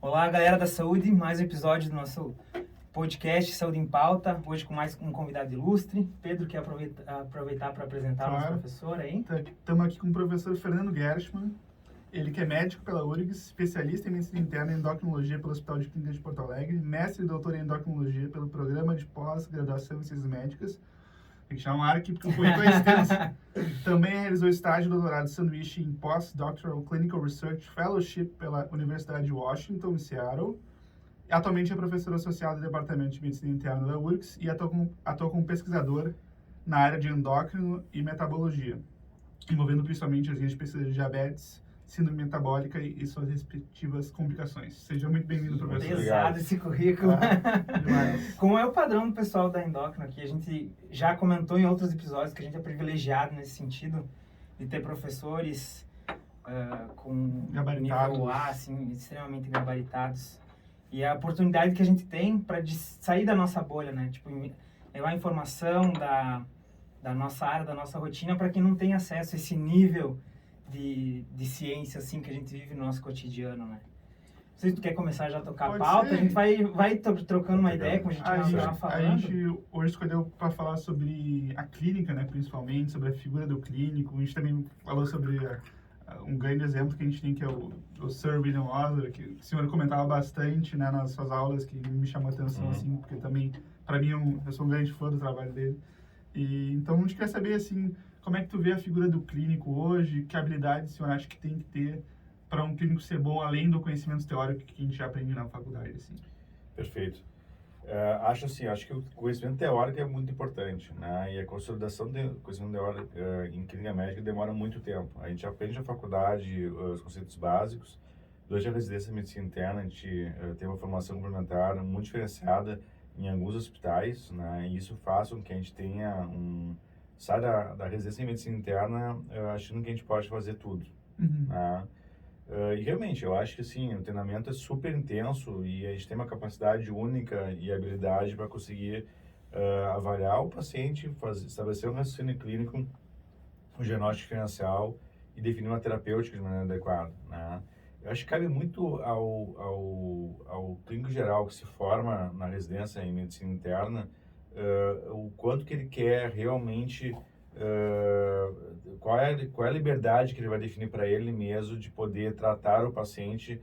Olá, galera da saúde, mais um episódio do nosso podcast Saúde em Pauta, hoje com mais um convidado ilustre. Pedro, quer aproveitar para apresentar o nosso professor aí? Estamos aqui com o professor Fernando Gershman, ele que é médico pela URGS, especialista em medicina interna e endocrinologia pelo Hospital de Clínicas de Porto Alegre, mestre e doutor em endocrinologia pelo Programa de Pós-Graduação em Ciências Médicas. Tem que chamar um ar aqui porque o currículo é extenso. Também realizou estágio e doutorado sanduíche em Postdoctoral Clinical Research Fellowship pela Universidade de Washington, em Seattle. Atualmente é professor associado do Departamento de Medicina Interna da URGS e atua como pesquisador na área de endócrino e metabologia, envolvendo principalmente as linhas de pesquisa de diabetes, síndrome metabólica e suas respectivas complicações. Seja muito bem-vindo, professor. Pesado esse currículo. Demais. Como é o padrão do pessoal da endócrino aqui, a gente já comentou em outros episódios que a gente é privilegiado nesse sentido de ter professores com nível A, assim, extremamente gabaritados. E a oportunidade que a gente tem para sair da nossa bolha, né? Tipo, levar a informação da nossa área, da nossa rotina para quem não tem acesso a esse nível de ciência, assim, que a gente vive no nosso cotidiano, né? Não sei se tu quer começar já a tocar a pauta, a gente vai trocando uma ideia, como a gente estava falando. A gente hoje escolheu para falar sobre a clínica, né, principalmente, sobre a figura do clínico. A gente também falou sobre um grande exemplo que a gente tem, que é o Sir William Osler, que o senhor comentava bastante, né, nas suas aulas, que me chamou a atenção, assim, porque também, para mim, eu sou um grande fã do trabalho dele. E, então, a gente quer saber, assim, como é que tu vê a figura do clínico hoje, que habilidades o senhor acha que tem que ter para um clínico ser bom, além do conhecimento teórico que a gente já aprende na faculdade, assim? Perfeito. Acho que o conhecimento teórico é muito importante, né? E a consolidação do conhecimento teórico em clínica médica demora muito tempo. A gente aprende na faculdade os conceitos básicos. Durante a residência de medicina interna, a gente tem uma formação complementar muito diferenciada em alguns hospitais, né? E isso faz com que a gente tenha sai da residência em medicina interna achando que a gente pode fazer tudo, né? E realmente, eu acho que assim, o treinamento é super intenso e a gente tem uma capacidade única e habilidade para conseguir avaliar o paciente, estabelecer um raciocínio clínico, um diagnóstico diferencial e definir uma terapêutica de maneira adequada, né? Eu acho que cabe muito ao clínico geral que se forma na residência em medicina interna o quanto que ele quer realmente, qual é a liberdade que ele vai definir para ele mesmo de poder tratar o paciente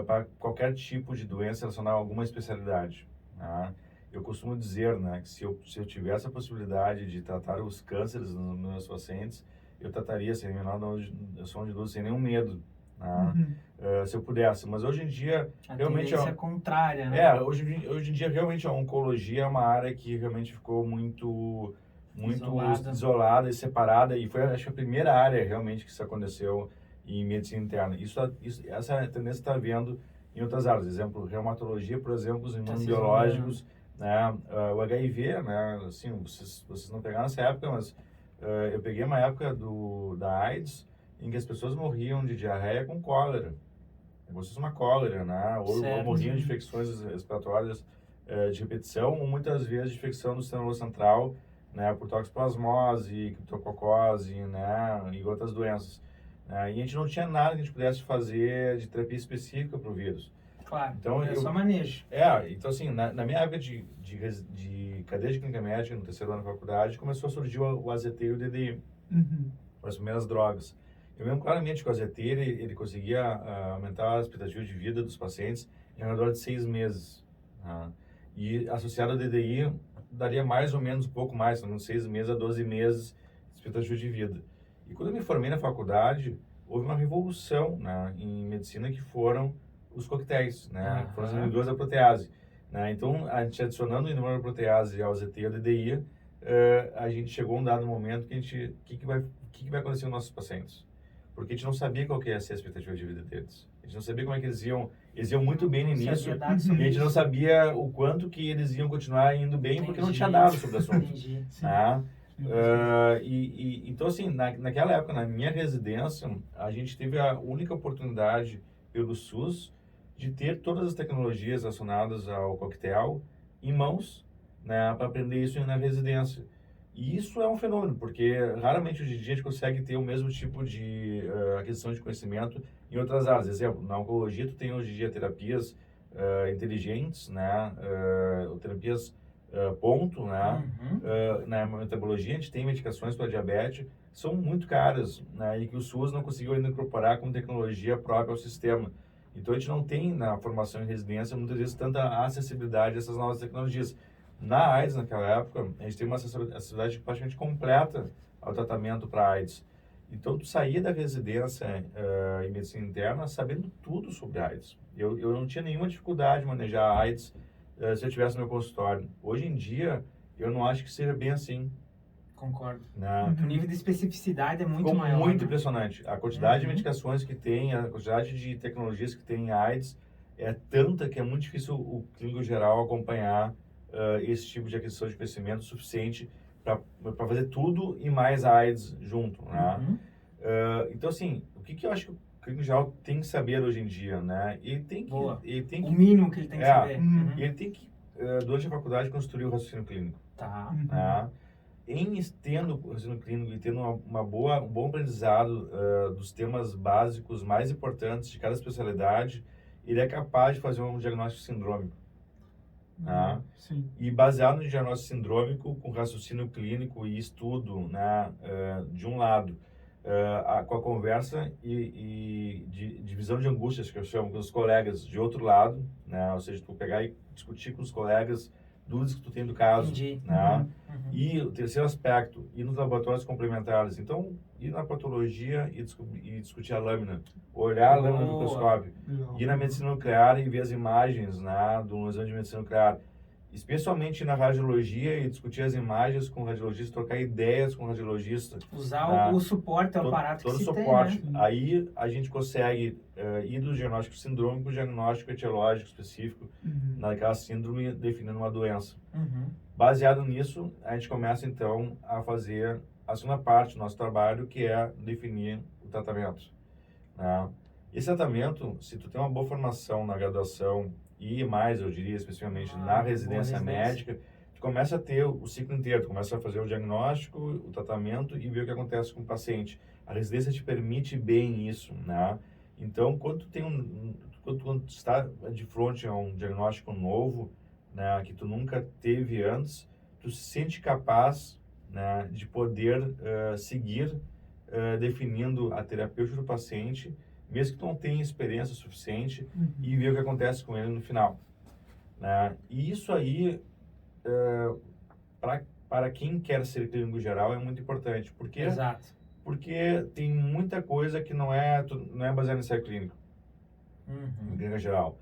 para qualquer tipo de doença relacionada a alguma especialidade, né? Eu costumo dizer, né, que se eu tivesse a possibilidade de tratar os cânceres nos meus pacientes, eu trataria sem menor som de dúvida, sem nenhum medo, né? Se eu pudesse. Mas hoje em dia, realmente... A contrária, né? Hoje em dia, realmente, a oncologia é uma área que realmente ficou muito isolada e separada, e foi, acho que, a primeira área realmente que isso aconteceu em medicina interna. Essa tendência está havendo em outras áreas. Exemplo, reumatologia, por exemplo, os imunobiológicos, né? O HIV, né? Assim, vocês não pegaram essa época, mas eu peguei uma época da AIDS, em que as pessoas morriam de diarreia com cólera. Como se fosse uma cólera, né? Ou morriam de infecções respiratórias de repetição, ou muitas vezes de infecção do sistema nervoso central, né? Por toxoplasmose, criptococose, né? E outras doenças. E a gente não tinha nada que a gente pudesse fazer de terapia específica para o vírus. Claro, então, só manejo. Então assim, na minha época de cadeia de clínica médica, no terceiro ano da faculdade, começou a surgir o AZT e o DDI, as primeiras drogas. Eu lembro claramente que o AZT, ele conseguia aumentar a expectativa de vida dos pacientes em ao redor de 6 meses. E associado ao DDI, daria mais ou menos, um pouco mais, uns 6 meses a 12 meses de expectativa de vida. E quando eu me formei na faculdade, houve uma revolução, né, em medicina, que foram os coquetéis, né, que foram os inibidores da protease, né? Então, a gente adicionando o inibidor da protease ao AZT e ao DDI, a gente chegou a um dado momento que o que vai acontecer nos nossos pacientes? Porque a gente não sabia qual que ia ser a expectativa de vida deles. A gente não sabia como é que eles iam muito bem no início, e a gente não sabia o quanto que eles iam continuar indo bem, porque não tinha dado sobre o assunto. Então, assim, naquela época, na minha residência, a gente teve a única oportunidade pelo SUS de ter todas as tecnologias relacionadas ao coquetel em mãos, né, para aprender isso na residência. E isso é um fenômeno, porque raramente hoje em dia a gente consegue ter o mesmo tipo de aquisição de conhecimento em outras áreas. Exemplo, na oncologia tu tem hoje em dia terapias inteligentes, né? Terapias ponto, né? Na metabologia a gente tem medicações para diabetes, são muito caras, né? E que o SUS não conseguiu ainda incorporar como tecnologia própria ao sistema. Então a gente não tem na formação em residência muitas vezes tanta acessibilidade a essas novas tecnologias. Na AIDS, naquela época, a gente tem uma acessibilidade praticamente completa ao tratamento para AIDS. Então, tu saía da residência em medicina interna sabendo tudo sobre AIDS. Eu não tinha nenhuma dificuldade de manejar AIDS se eu tivesse no meu consultório. Hoje em dia, eu não acho que seja bem assim. Concordo. Né? O nível de especificidade é muito Ficou maior. muito né? impressionante. A quantidade de medicações que tem, a quantidade de tecnologias que tem em AIDS é tanta que é muito difícil o clínico geral acompanhar esse tipo de aquisição de conhecimento suficiente para fazer tudo e mais AIDS junto, né? Então, assim, o que eu acho que o clínico geral tem que saber hoje em dia, né? Ele tem que o mínimo que ele tem que saber. Ele tem que, durante a faculdade, construir o raciocínio clínico. Tá. Né? Em tendo o raciocínio clínico e tendo um bom aprendizado dos temas básicos mais importantes de cada especialidade, ele é capaz de fazer um diagnóstico sindrômico. Né? Sim. E baseado no diagnóstico sindrômico, com raciocínio clínico e estudo, né, de um lado, com a conversa e de visão de angústias, que eu chamo, com os colegas, de outro lado, né, ou seja, tu pegar e discutir com os colegas dúvidas que tu tem do caso. Entendi. Né? E o terceiro aspecto, ir nos laboratórios complementares. Então, ir na patologia e discutir a lâmina, olhar a lâmina do microscópio, ir na medicina nuclear e ver as imagens, né, do exame de medicina nuclear. Especialmente na radiologia e discutir as imagens com o radiologista, trocar ideias com o radiologista. Usar o suporte, o aparato todo que se suporte. tem, né? Aí a gente consegue ir do diagnóstico sindrômico para o diagnóstico etiológico específico naquela síndrome definindo uma doença. Baseado nisso, a gente começa então a fazer a segunda parte do nosso trabalho, que é definir o tratamento. Né? Esse tratamento, se tu tem uma boa formação na graduação e mais, eu diria, especificamente na residência médica, tu começa a ter o ciclo inteiro, tu começa a fazer o diagnóstico, o tratamento e ver o que acontece com o paciente. A residência te permite bem isso, né? Então, quando tu está de frente a um diagnóstico novo, né, que tu nunca teve antes, tu se sente capaz, né, de poder seguir definindo a terapêutica do paciente, mesmo que tu não tenha experiência suficiente, e ver o que acontece com ele no final. Né? E isso aí, para quem quer ser clínico geral, é muito importante. Exato. Porque tem muita coisa que não é baseada em ensaio clínico, em clínica geral.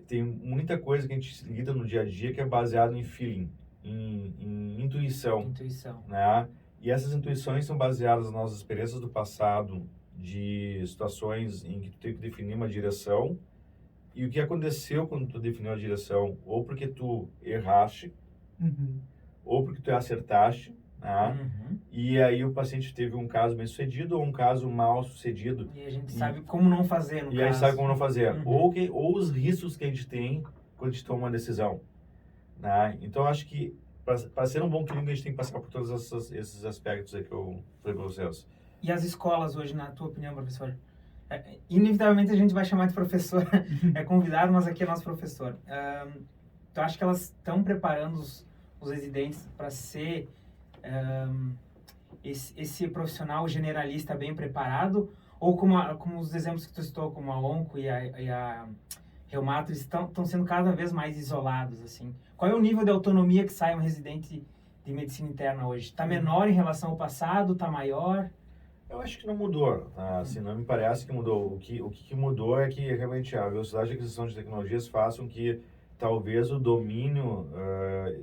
Tem muita coisa que a gente lida no dia a dia que é baseado em feeling, em intuição. Né? E essas intuições são baseadas nas nossas experiências do passado, de situações em que tu tem que definir uma direção, e o que aconteceu quando tu definiu a direção, ou porque tu erraste, ou porque tu acertaste, né? E aí o paciente teve um caso bem sucedido ou um caso mal sucedido. E a gente sabe como não fazer, no caso. E a gente sabe como não fazer. Ou os riscos que a gente tem quando a gente toma uma decisão. Né? Então, acho que para ser um bom clínico, a gente tem que passar por todos esses aspectos aí que eu falei para vocês. E as escolas hoje, na tua opinião, professor? Inevitavelmente a gente vai chamar de professor, é convidado, mas aqui é nosso professor. Tu acha que elas estão preparando os residentes para ser esse profissional generalista bem preparado? Ou como os exemplos que tu citou, como a onco e a reumato, estão sendo cada vez mais isolados, assim? Qual é o nível de autonomia que sai um residente de medicina interna hoje? Está menor em relação ao passado? Está maior? Eu acho que não mudou, tá? Assim, não me parece que mudou. O que mudou é que realmente a velocidade de aquisição de tecnologias façam que talvez o domínio,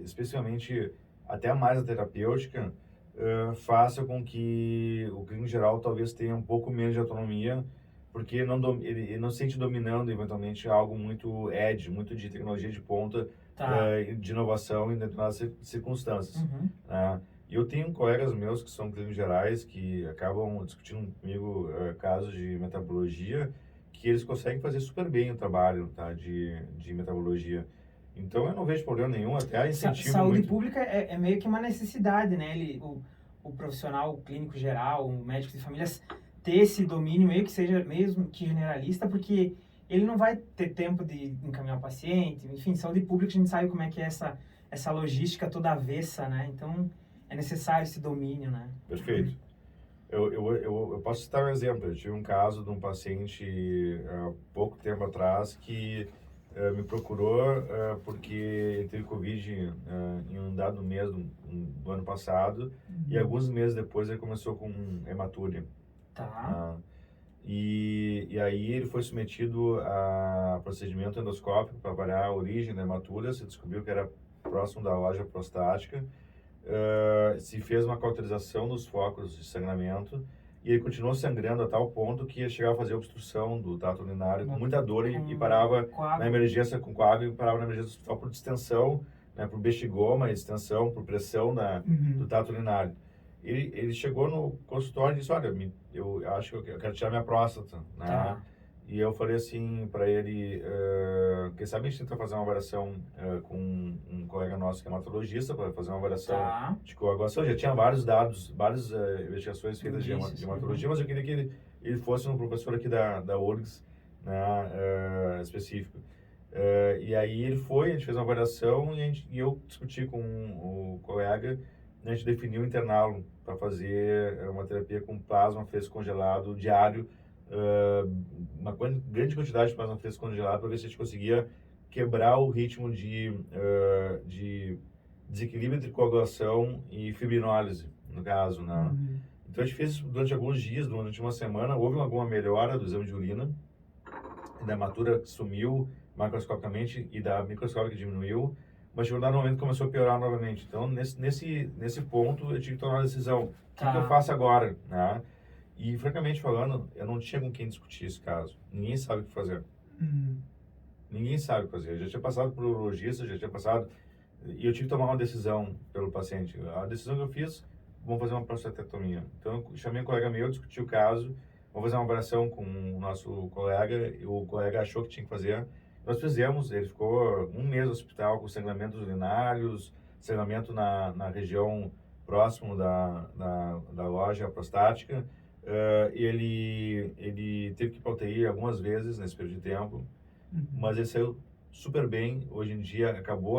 especialmente até mais a terapêutica, faça com que o clínico geral talvez tenha um pouco menos de autonomia, porque ele não se sente dominando eventualmente algo muito muito de tecnologia de ponta, de inovação em determinadas circunstâncias. Né? E eu tenho colegas meus que são clínicos gerais que acabam discutindo comigo casos de metabologia, que eles conseguem fazer super bem o trabalho, tá, de metabologia. Então, eu não vejo problema nenhum, até incentivo Saúde muito. pública é meio que uma necessidade, né? O profissional o clínico geral, o médico de famílias, ter esse domínio, meio que seja mesmo que generalista, porque ele não vai ter tempo de encaminhar o paciente. Enfim, saúde pública, a gente sabe como é que é essa logística toda avessa, né? Então, é necessário esse domínio, né? Perfeito. Eu posso citar um exemplo. Eu tive um caso de um paciente há pouco tempo atrás que me procurou porque ele teve Covid em um dado mês do ano passado e alguns meses depois ele começou com hematúria. Tá. E aí ele foi submetido a procedimento endoscópico para avaliar a origem da hematúria. Se descobriu que era próximo da loja prostática. Se fez uma cauterização dos focos de sangramento e ele continuou sangrando a tal ponto que chegava a fazer obstrução do trato urinário com muita dor e parava na emergência com coágulo e parava na emergência do hospital por distensão, né, por bexigoma, distensão, por pressão do trato urinário. Ele chegou no consultório e disse, olha, eu acho que eu quero tirar minha próstata, né? Tá. E eu falei assim para ele, quem sabe a gente tenta fazer uma avaliação com um colega nosso que é hematologista, para fazer uma avaliação de coagulação. Já tinha vários dados, várias investigações feitas de hematologia, mas eu queria que ele fosse um professor aqui da URGS, né, específico. E aí ele foi, a gente fez uma avaliação e eu discuti com o colega, a gente definiu o intervalo para fazer uma terapia com plasma fresco congelado diário, uma grande quantidade de plasma fresco congelado para ver se a gente conseguia quebrar o ritmo de desequilíbrio entre coagulação e fibrinólise, no caso, né? Então a gente fez isso durante alguns dias, durante uma semana, houve alguma melhora do exame de urina, da hematúria sumiu macroscopicamente e da microscópica diminuiu, mas chegou um momento que começou a piorar novamente. Então, nesse ponto, eu tive que tomar uma decisão. O que eu faço agora, né? E, francamente falando, eu não tinha com quem discutir esse caso. Ninguém sabe o que fazer. Ninguém sabe o que fazer. Eu já tinha passado por urologista, já tinha passado... E eu tive que tomar uma decisão pelo paciente. A decisão que eu fiz, vamos fazer uma prostatectomia. Então, eu chamei um colega meu, discuti o caso, vamos fazer uma avaliação com o nosso colega, e o colega achou que tinha que fazer. Nós fizemos, ele ficou um mês no hospital com sangramentos urinários, sangramento na região próximo da loja prostática. Ele teve que ir para UTI algumas vezes nesse período de tempo, mas ele saiu super bem. Hoje em dia acabou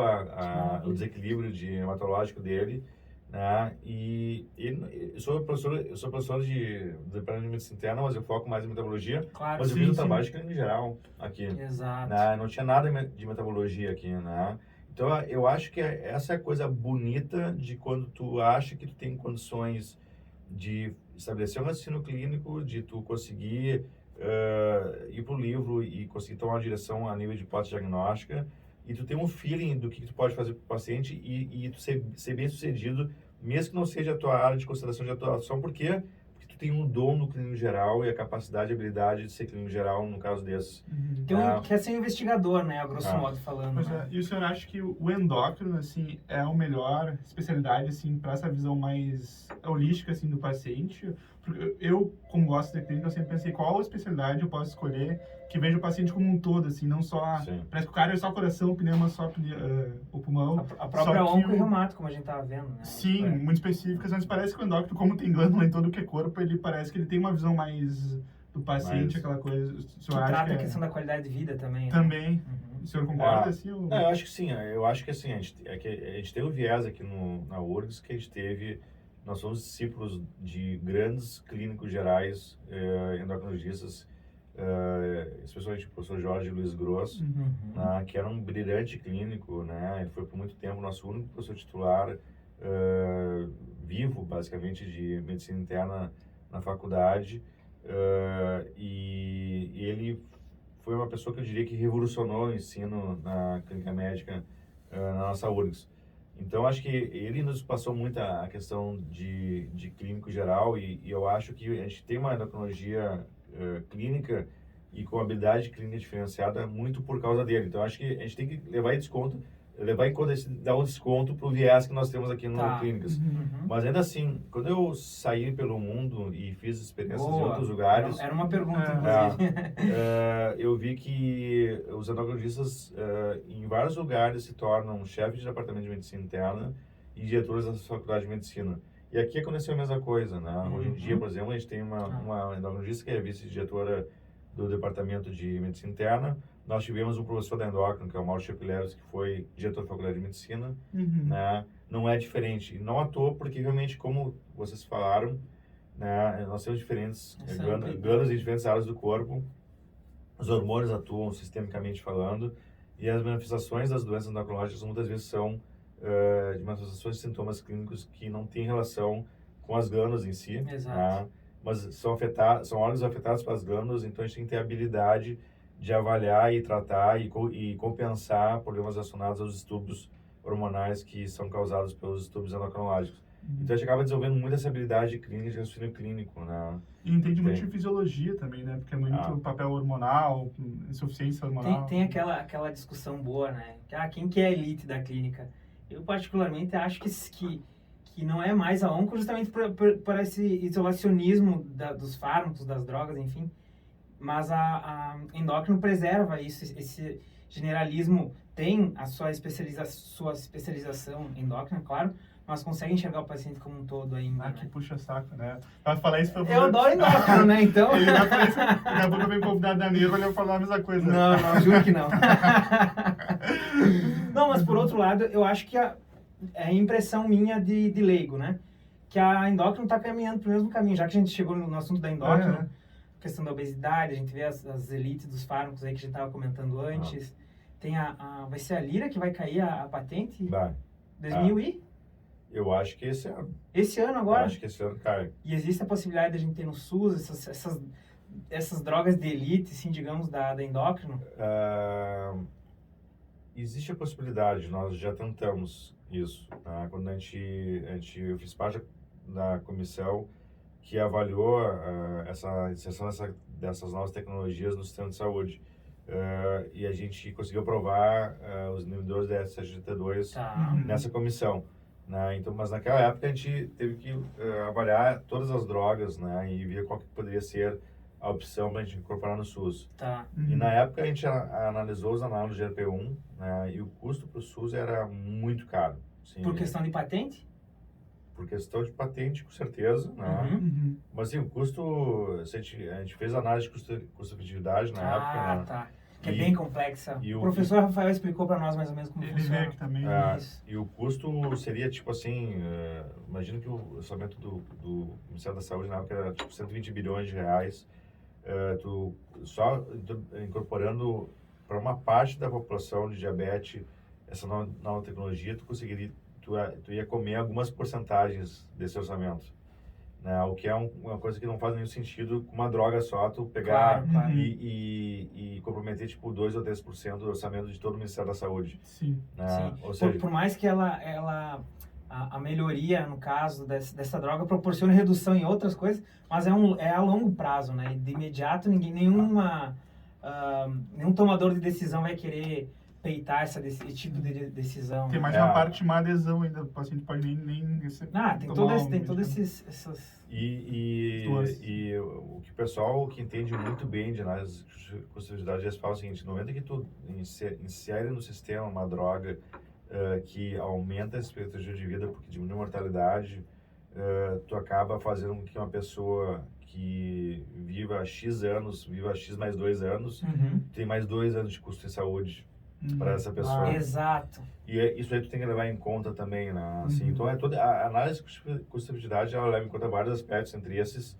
o desequilíbrio hematológico dele, né? Eu sou professor de departamento de medicina interna, mas eu foco mais em metabologia. Claro, mas eu fiz o trabalho de clínica geral aqui. Exato. Né? Não tinha nada de metabologia aqui, né? Então eu acho que essa é a coisa bonita de quando tu acha que tu tem condições de estabelecer um raciocínio clínico, de tu conseguir ir para o livro e conseguir tomar uma direção a nível de hipótese diagnóstica, e tu tem um feeling do que tu pode fazer para o paciente e tu ser bem sucedido, mesmo que não seja a tua área de consideração de atuação. Por quê? Porque tu tem um dom no clínico geral e a capacidade e habilidade de ser clínico geral no caso desses. Quer ser investigador, né? A grosso modo falando. Pois é. E o senhor acha que o endócrino, assim, é a melhor especialidade, assim, para essa visão mais holística, assim, do paciente? Porque eu, como gosto de clínica, eu sempre pensei qual especialidade eu posso escolher que veja o paciente como um todo, assim, não só... Sim. Parece que o cara é só coração, o pneumo só o pulmão. A própria onco e reumato, como a gente estava vendo, né? Sim, muito específicas, mas parece que o endócrino, como tem glândula em todo o que é corpo, ele parece que ele tem uma visão mais do paciente, aquela coisa... Que trata a questão da qualidade de vida também, Também. Né? O senhor concorda, assim? Ou... Não, eu acho que sim. Eu acho que assim, a gente tem um viés aqui na URGS que a gente teve... Nós somos discípulos de grandes clínicos gerais, endocrinologistas, especialmente o professor Jorge Luiz Gross, né, que era um brilhante clínico, né? Ele foi por muito tempo nosso único professor titular vivo, basicamente, de medicina interna na faculdade, e ele foi uma pessoa que eu diria que revolucionou o ensino na clínica médica na nossa URGS. Então, acho que ele nos passou muito a questão de clínico geral, e eu acho que a gente tem uma endocrinologia clínica e com habilidade clínica diferenciada muito por causa dele. Então, acho que a gente tem que levar em desconto levar em conta, dar um desconto para o viés que nós temos aqui no Clínicas. Mas ainda assim, quando eu saí pelo mundo e fiz experiências em outros lugares... Era uma pergunta, inclusive. Eu vi que os endocrinologistas, em vários lugares, se tornam chefes de departamento de medicina interna e diretores da faculdade de medicina. E aqui aconteceu a mesma coisa, né? Hoje em dia, por exemplo, a gente tem uma endocrinologista que é vice-diretora do departamento de medicina interna. Nós tivemos um professor da endócrina, que é o Mauro Chepileros, que foi diretor da faculdade de medicina, né? Não é diferente. E não à toa, porque realmente, como vocês falaram, né, nós temos diferentes glândulas em diferentes áreas do corpo, os hormônios atuam sistemicamente falando, e as manifestações das doenças endocrinológicas muitas vezes são de manifestações de sintomas clínicos que não têm relação com as glândulas em si, né? Mas são órgãos afetados pelas glândulas, então a gente tem que ter a habilidade de avaliar e tratar e compensar problemas relacionados aos distúrbios hormonais que são causados pelos distúrbios endocrinológicos. Então a gente acaba desenvolvendo muita essa habilidade clínica de raciocínio clínico, né? E entende muito de fisiologia também, né? Porque é muito papel hormonal, insuficiência hormonal. Tem aquela discussão boa, né? Quem que é a elite da clínica? Eu particularmente acho que não é mais a onco justamente por esse isolacionismo dos fármacos, das drogas, enfim. Mas a endócrino preserva isso, esse generalismo tem a sua especialização endócrina, claro, mas consegue enxergar o paciente como um todo ainda. Que puxa saco, né? Pra falar isso... Eu adoro endócrino, né? Então... Ele vai falar isso, daqui a pouco eu venho convidado da Neiva, ele vai falar a mesma coisa. Não, juro que não. Não, mas por outro lado, eu acho que é impressão minha de leigo, né? Que a endócrino está caminhando pro mesmo caminho, já que a gente chegou no assunto da endócrino, questão da obesidade, a gente vê as elites dos fármacos aí que a gente estava comentando antes. Tem vai ser a Lira que vai cair a patente? Vai. 2000 e? Eu acho que esse ano. Esse ano agora? Eu acho que esse ano cai. E existe a possibilidade de a gente ter no SUS essas drogas de elite, assim, digamos, da endócrino? Existe a possibilidade, nós já tentamos isso. Tá? Quando eu fiz parte da comissão que avaliou essa inserção dessas novas tecnologias no sistema de saúde. E a gente conseguiu aprovar os inibidores da SGLT2 nessa comissão. Né? Então, mas naquela época a gente teve que avaliar todas as drogas, né? E ver qual que poderia ser a opção para a gente incorporar no SUS. E na época a gente analisou os análogos de GLP-1, né? E o custo para o SUS era muito caro. Assim, por questão de patente? Por questão de patente, com certeza, né? Mas assim, o custo, a gente fez análise de custo-efetividade na época, né? Que é bem complexa. O professor Rafael explicou para nós mais ou menos como funciona. Ele também. E o custo seria tipo assim, imagina que o orçamento do Ministério da Saúde na época era tipo 120 bilhões de reais. Tu só incorporando para uma parte da população de diabetes essa nova tecnologia, tu ia comer algumas porcentagens desse orçamento. Né? O que é uma coisa que não faz nenhum sentido com uma droga só, tu pegar e comprometer tipo 2 ou 3% do orçamento de todo o Ministério da Saúde. Sim. Né? Sim. Ou seja, por mais que a melhoria, no caso dessa droga, proporcione redução em outras coisas, mas é a longo prazo, né? De imediato, nenhum tomador de decisão vai querer peitar esse tipo de decisão. Tem mais uma parte de má adesão ainda, o paciente pode nem receber. Tem todos esses... E o que o pessoal que entende muito bem de análise de custo-efetividade já fala o seguinte: no momento que tu insere no sistema uma droga que aumenta a expectativa de vida porque diminui a mortalidade, tu acaba fazendo com que uma pessoa que viva X anos, viva X mais 2 anos, tem mais 2 anos de custo de saúde para essa pessoa. Exato. E isso aí tu tem que levar em conta também, né? Assim, então, toda a análise de custo-efetividade, ela leva em conta vários aspectos, entre esse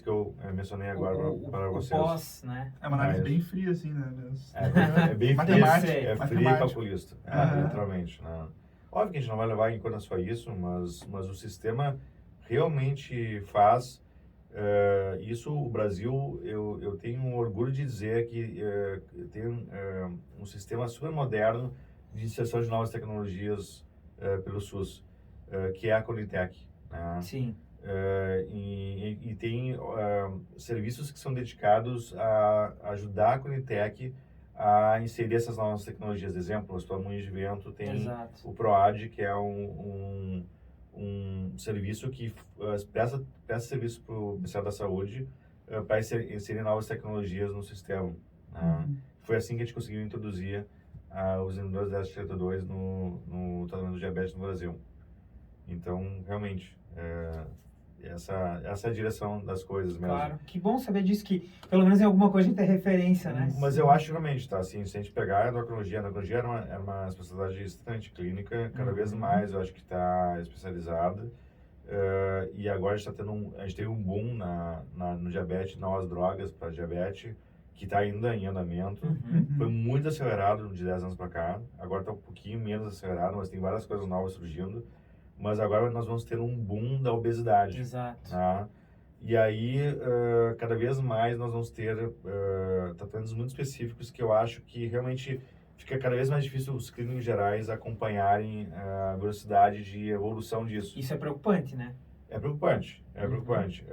que eu mencionei agora para vocês. O pós, né? É uma análise bem fria, assim, né? É bem fria, fria e calculista, literalmente, né? Óbvio que a gente não vai levar em conta só isso, mas o sistema realmente faz isso. O Brasil, eu tenho orgulho de dizer que tem um sistema super moderno de inserção de novas tecnologias pelo SUS, que é a Conitec. Né? Sim. E tem serviços que são dedicados a ajudar a Conitec a inserir essas novas tecnologias. Exemplo, o Hospital Moinhos de Vento tem Exato. o PROAD, que é um serviço que presta serviço para o Ministério da Saúde para inserir novas tecnologias no sistema. Foi assim que a gente conseguiu introduzir os inibidores da SGLT2 no tratamento do diabetes no Brasil. Então, realmente, essa é a direção das coisas mesmo. Claro, que bom saber disso, que pelo menos em alguma coisa a gente tem referência, né? Mas eu acho realmente, tá, assim, se a gente pegar a endocrinologia era uma especialidade extremamente clínica, cada vez mais eu acho que está especializada, e agora a gente teve um boom no diabetes, novas drogas para diabetes, que está ainda em andamento. Foi muito acelerado de 10 anos para cá, agora está um pouquinho menos acelerado, mas tem várias coisas novas surgindo. Mas agora nós vamos ter um boom da obesidade. Exato. Tá? E aí, cada vez mais nós vamos ter tratamentos muito específicos que eu acho que realmente fica cada vez mais difícil os clínicos gerais acompanharem a velocidade de evolução disso. Isso é preocupante, né? É preocupante, é preocupante.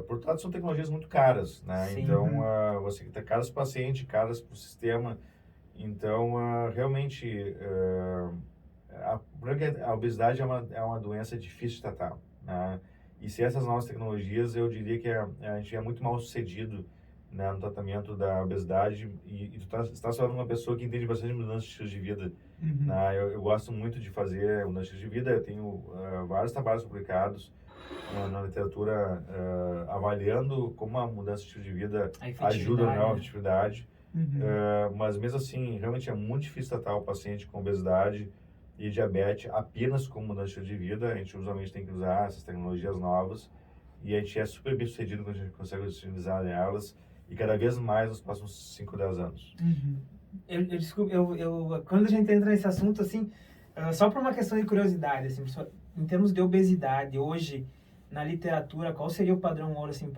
Por outro lado, são tecnologias muito caras, né? Sim. Então, você tem caras para o paciente, caras para o sistema. Então, realmente, a obesidade é uma doença difícil de tratar, né? E se essas novas tecnologias, eu diria que a gente é muito mal sucedido, né, no tratamento da obesidade. E tu está falando de uma pessoa que entende bastante mudança de estilo de vida. Né? Eu gosto muito de fazer mudança de estilo de vida. Eu tenho vários trabalhos publicados na literatura avaliando como a mudança de estilo de vida ajuda na efetividade. Mas mesmo assim, realmente é muito difícil tratar o paciente com obesidade e diabetes apenas com mudança de estilo de vida. A gente usualmente tem que usar essas tecnologias novas e a gente é super bem sucedido quando a gente consegue utilizar elas, e cada vez mais nos próximos 5, 10 anos. Desculpa, quando a gente entra nesse assunto, assim, só por uma questão de curiosidade, assim, em termos de obesidade, hoje, na literatura, qual seria o padrão ouro, assim,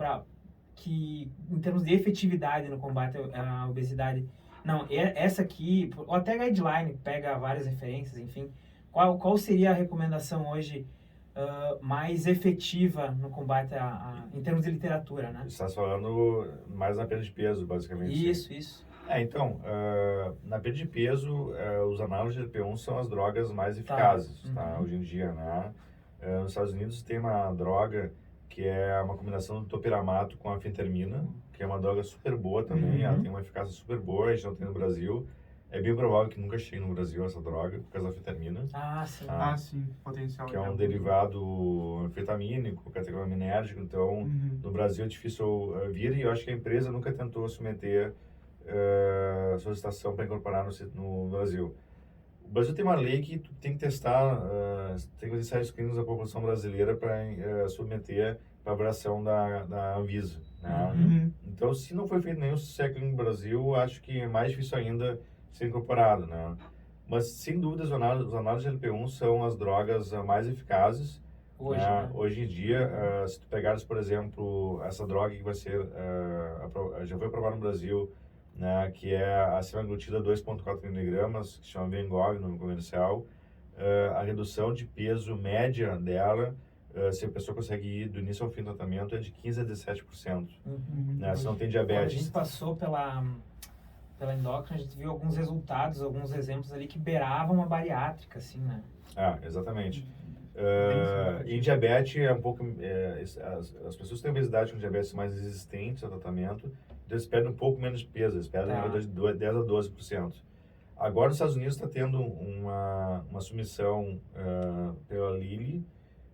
em termos de efetividade no combate à obesidade? Não, essa aqui, ou até guideline, pega várias referências, enfim. Qual seria a recomendação hoje mais efetiva no combate em termos de literatura, né? Você está falando mais na perda de peso, basicamente. Isso. Então, na perda de peso, os análogos de GLP-1 são as drogas mais eficazes, tá? Hoje em dia, né? Nos Estados Unidos tem uma droga que é uma combinação do topiramato com a fentermina, que é uma droga super boa também, ela tem uma eficácia super boa, a gente não tem no Brasil. É bem provável que nunca chegue no Brasil essa droga, por causa da fentermina. Sim. Potencial. Que é um derivado anfetamínico, catecolinérgico, então no Brasil é difícil vir, e eu acho que a empresa nunca tentou submeter solicitação para incorporar no Brasil. O Brasil tem uma lei que tu tem que testar, tem que fazer ensaios clínicos da população brasileira para submeter para avaliação da Anvisa, né? Então, se não foi feito nenhum ensaio clínico no Brasil, acho que é mais difícil ainda ser incorporado, né? Mas, sem dúvida, os análogos de GLP-1 são as drogas mais eficazes. Hoje, né? Né? Hoje em dia, se tu pegares, por exemplo, essa droga que vai ser, já foi aprovada no Brasil, né, que é a semaglutida 2,4 miligramas, que se chama Wegovy no comercial, a redução de peso média dela, se a pessoa consegue ir do início ao fim do tratamento, é de 15% a 17%. Né, se não tem diabetes. Quando a gente passou pela endócrina, a gente viu alguns resultados, alguns exemplos ali que beiravam a bariátrica, assim, né? Exatamente. Em diabetes, é um pouco... as pessoas que têm obesidade com diabetes são mais resistentes ao tratamento, então eles perdem um pouco menos de peso, eles perdem de 10% a 12%. Agora, nos Estados Unidos está tendo uma submissão pela Lilly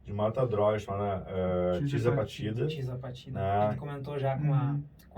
de uma outra droga chamada Tizapatida. Tizapatida. A gente comentou já com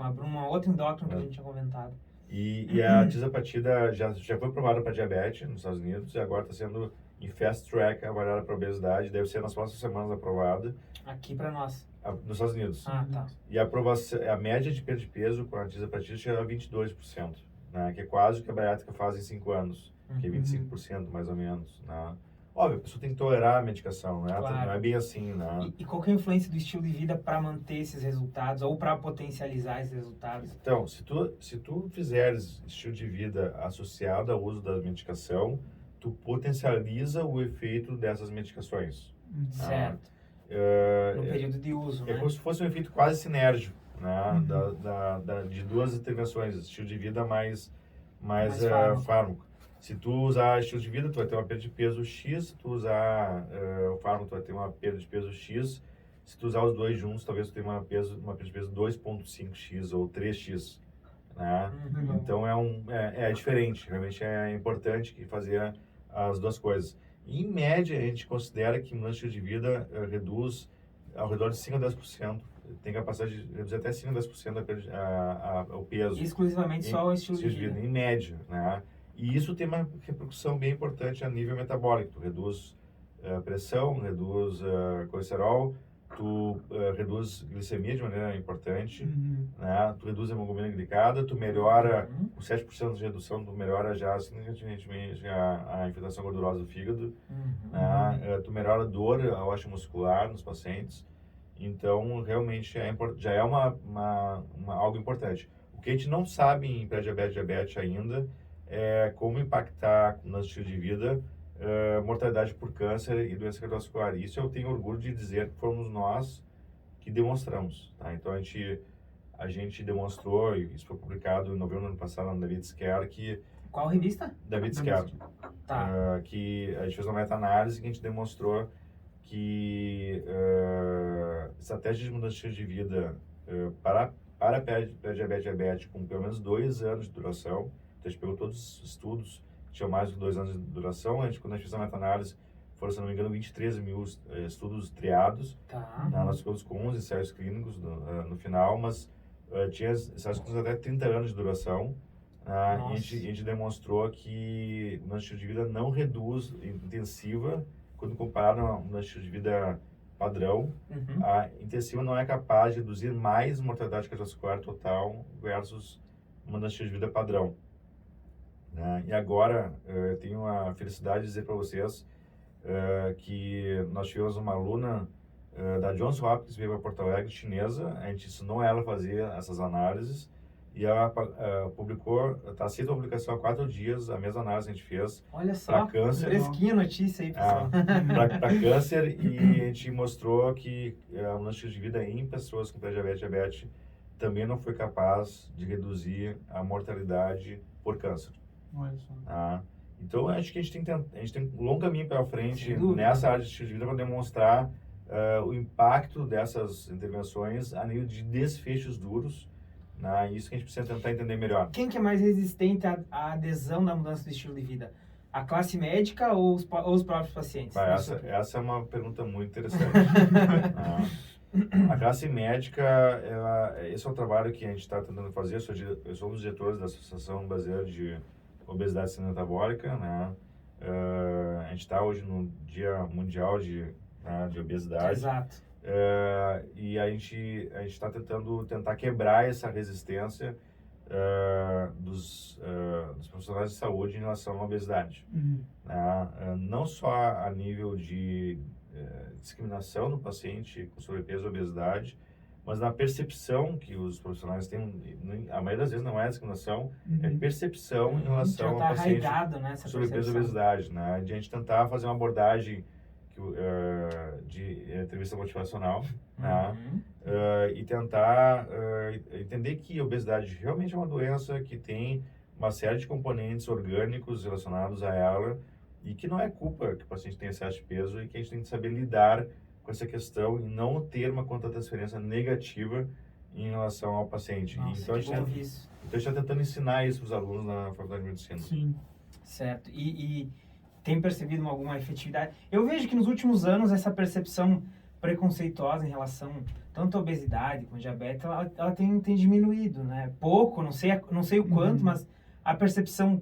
a Bruna, uma outra endócrina que a gente tinha comentado. E a Tizapatida já foi aprovada para diabetes nos Estados Unidos e agora está sendo em fast track avaliada para obesidade, deve ser nas próximas semanas aprovada. Aqui para nós. Nos Estados Unidos. Tá. E a média de perda de peso com a tizapatida chega a 22%, né? Que é quase o que a bariátrica faz em 5 anos, que é 25% mais ou menos, né? Óbvio, a pessoa tem que tolerar a medicação, né? Claro. Não é bem assim, né? E qual que é a influência do estilo de vida para manter esses resultados ou para potencializar esses resultados? Então, se tu fizeres estilo de vida associado ao uso da medicação, tu potencializa o efeito dessas medicações. Certo. No período de uso, né? É como se fosse um efeito quase sinérgico, né? De duas intervenções, estilo de vida mais mais fármaco. Se tu usar estilo de vida, tu vai ter uma perda de peso X. Se tu usar o fármaco, tu vai ter uma perda de peso X. Se tu usar os dois juntos, talvez tu tenha uma perda de peso 2,5x ou 3x. Né? Então é diferente, realmente é importante fazer as duas coisas. Em média, a gente considera que mudança de estilo de vida reduz ao redor de 5 a 10%. Tem capacidade de reduzir até 5 a 10% o peso. Exclusivamente só o estilo de vida. Em média, né? E isso tem uma repercussão bem importante a nível metabólico. Tu reduz pressão, reduz colesterol, tu reduz glicemia de maneira importante, né? Tu reduz a hemoglobina glicada, tu melhora com 7% de redução, tu melhora já significativamente a infiltração gordurosa do fígado, né? Tu melhora a dor, a osteomuscular nos pacientes. Então, realmente, já é algo importante. O que a gente não sabe em pré-diabetes e diabetes ainda é como impactar no nosso estilo de vida mortalidade por câncer e doença cardiovascular. Isso eu tenho orgulho de dizer que fomos nós que demonstramos. Tá? Então, a gente demonstrou, e isso foi publicado em novembro do ano passado na David's Care, que... Qual revista? David's Care. Tá. Que a gente fez uma meta-análise que a gente demonstrou que estratégias de mudança de estilo de vida para pré-diabetes e diabetes com pelo menos 2 anos de duração. Então, a gente pegou todos os estudos que tinham mais de 2 anos de duração. Quando a gente fez a meta-análise, foram, se não me engano, 23 mil estudos triados. Tá. Nós ficamos com 11 ensaios clínicos no final, mas tinha ensaios clínicos até 30 anos de duração. E a gente demonstrou que o nosso estilo de vida não reduz intensiva quando comparado a um estilo de vida padrão. A intensiva não é capaz de reduzir mais mortalidade cardiovascular total versus um estilo de vida padrão. E agora, eu tenho a felicidade de dizer para vocês que nós tivemos uma aluna da Johns Hopkins, veio para Porto Alegre, chinesa. A gente ensinou ela a fazer essas análises e ela publicou, está aceita a publicação há 4 dias, a mesma análise que a gente fez. Olha só, câncer, fresquinha notícia aí, pessoal. Para câncer, e a gente mostrou que o estilo de vida em pessoas com pré-diabetes e diabetes também não foi capaz de reduzir a mortalidade por câncer. Olha só. Então, acho que a gente tem um longo caminho pela frente nessa área de estilo de vida para demonstrar o impacto dessas intervenções a nível de desfechos duros. Isso que a gente precisa tentar entender melhor. Quem que é mais resistente à adesão da mudança do estilo de vida? A classe médica ou os próprios pacientes? Essa é uma pergunta muito interessante. A classe médica, esse é o trabalho que a gente está tentando fazer. Eu sou um dos diretores da Associação Brasileira de Obesidade e Síndrome Metabólica. A gente está hoje no Dia Mundial de Obesidade. Exato. E a gente está tentar quebrar essa resistência dos profissionais de saúde em relação à obesidade. Não só a nível de discriminação do paciente com sobrepeso e obesidade, mas na percepção que os profissionais têm. A maioria das vezes não é discriminação, é percepção em relação ao paciente com sobrepeso e obesidade. De a gente tentar fazer uma abordagem de entrevista motivacional, e tentar entender que a obesidade realmente é uma doença que tem uma série de componentes orgânicos relacionados a ela e que não é culpa que o paciente tenha excesso de peso e que a gente tem que saber lidar com essa questão e não ter uma contra-transferência negativa em relação ao paciente. Nossa, então, a gente está tentando ensinar isso para os alunos na Faculdade de Medicina. Sim. Certo. E tem percebido alguma efetividade? Eu vejo que nos últimos anos essa percepção preconceituosa em relação tanto à obesidade como à diabetes, ela tem diminuído, né? Pouco, não sei o quanto, mas a percepção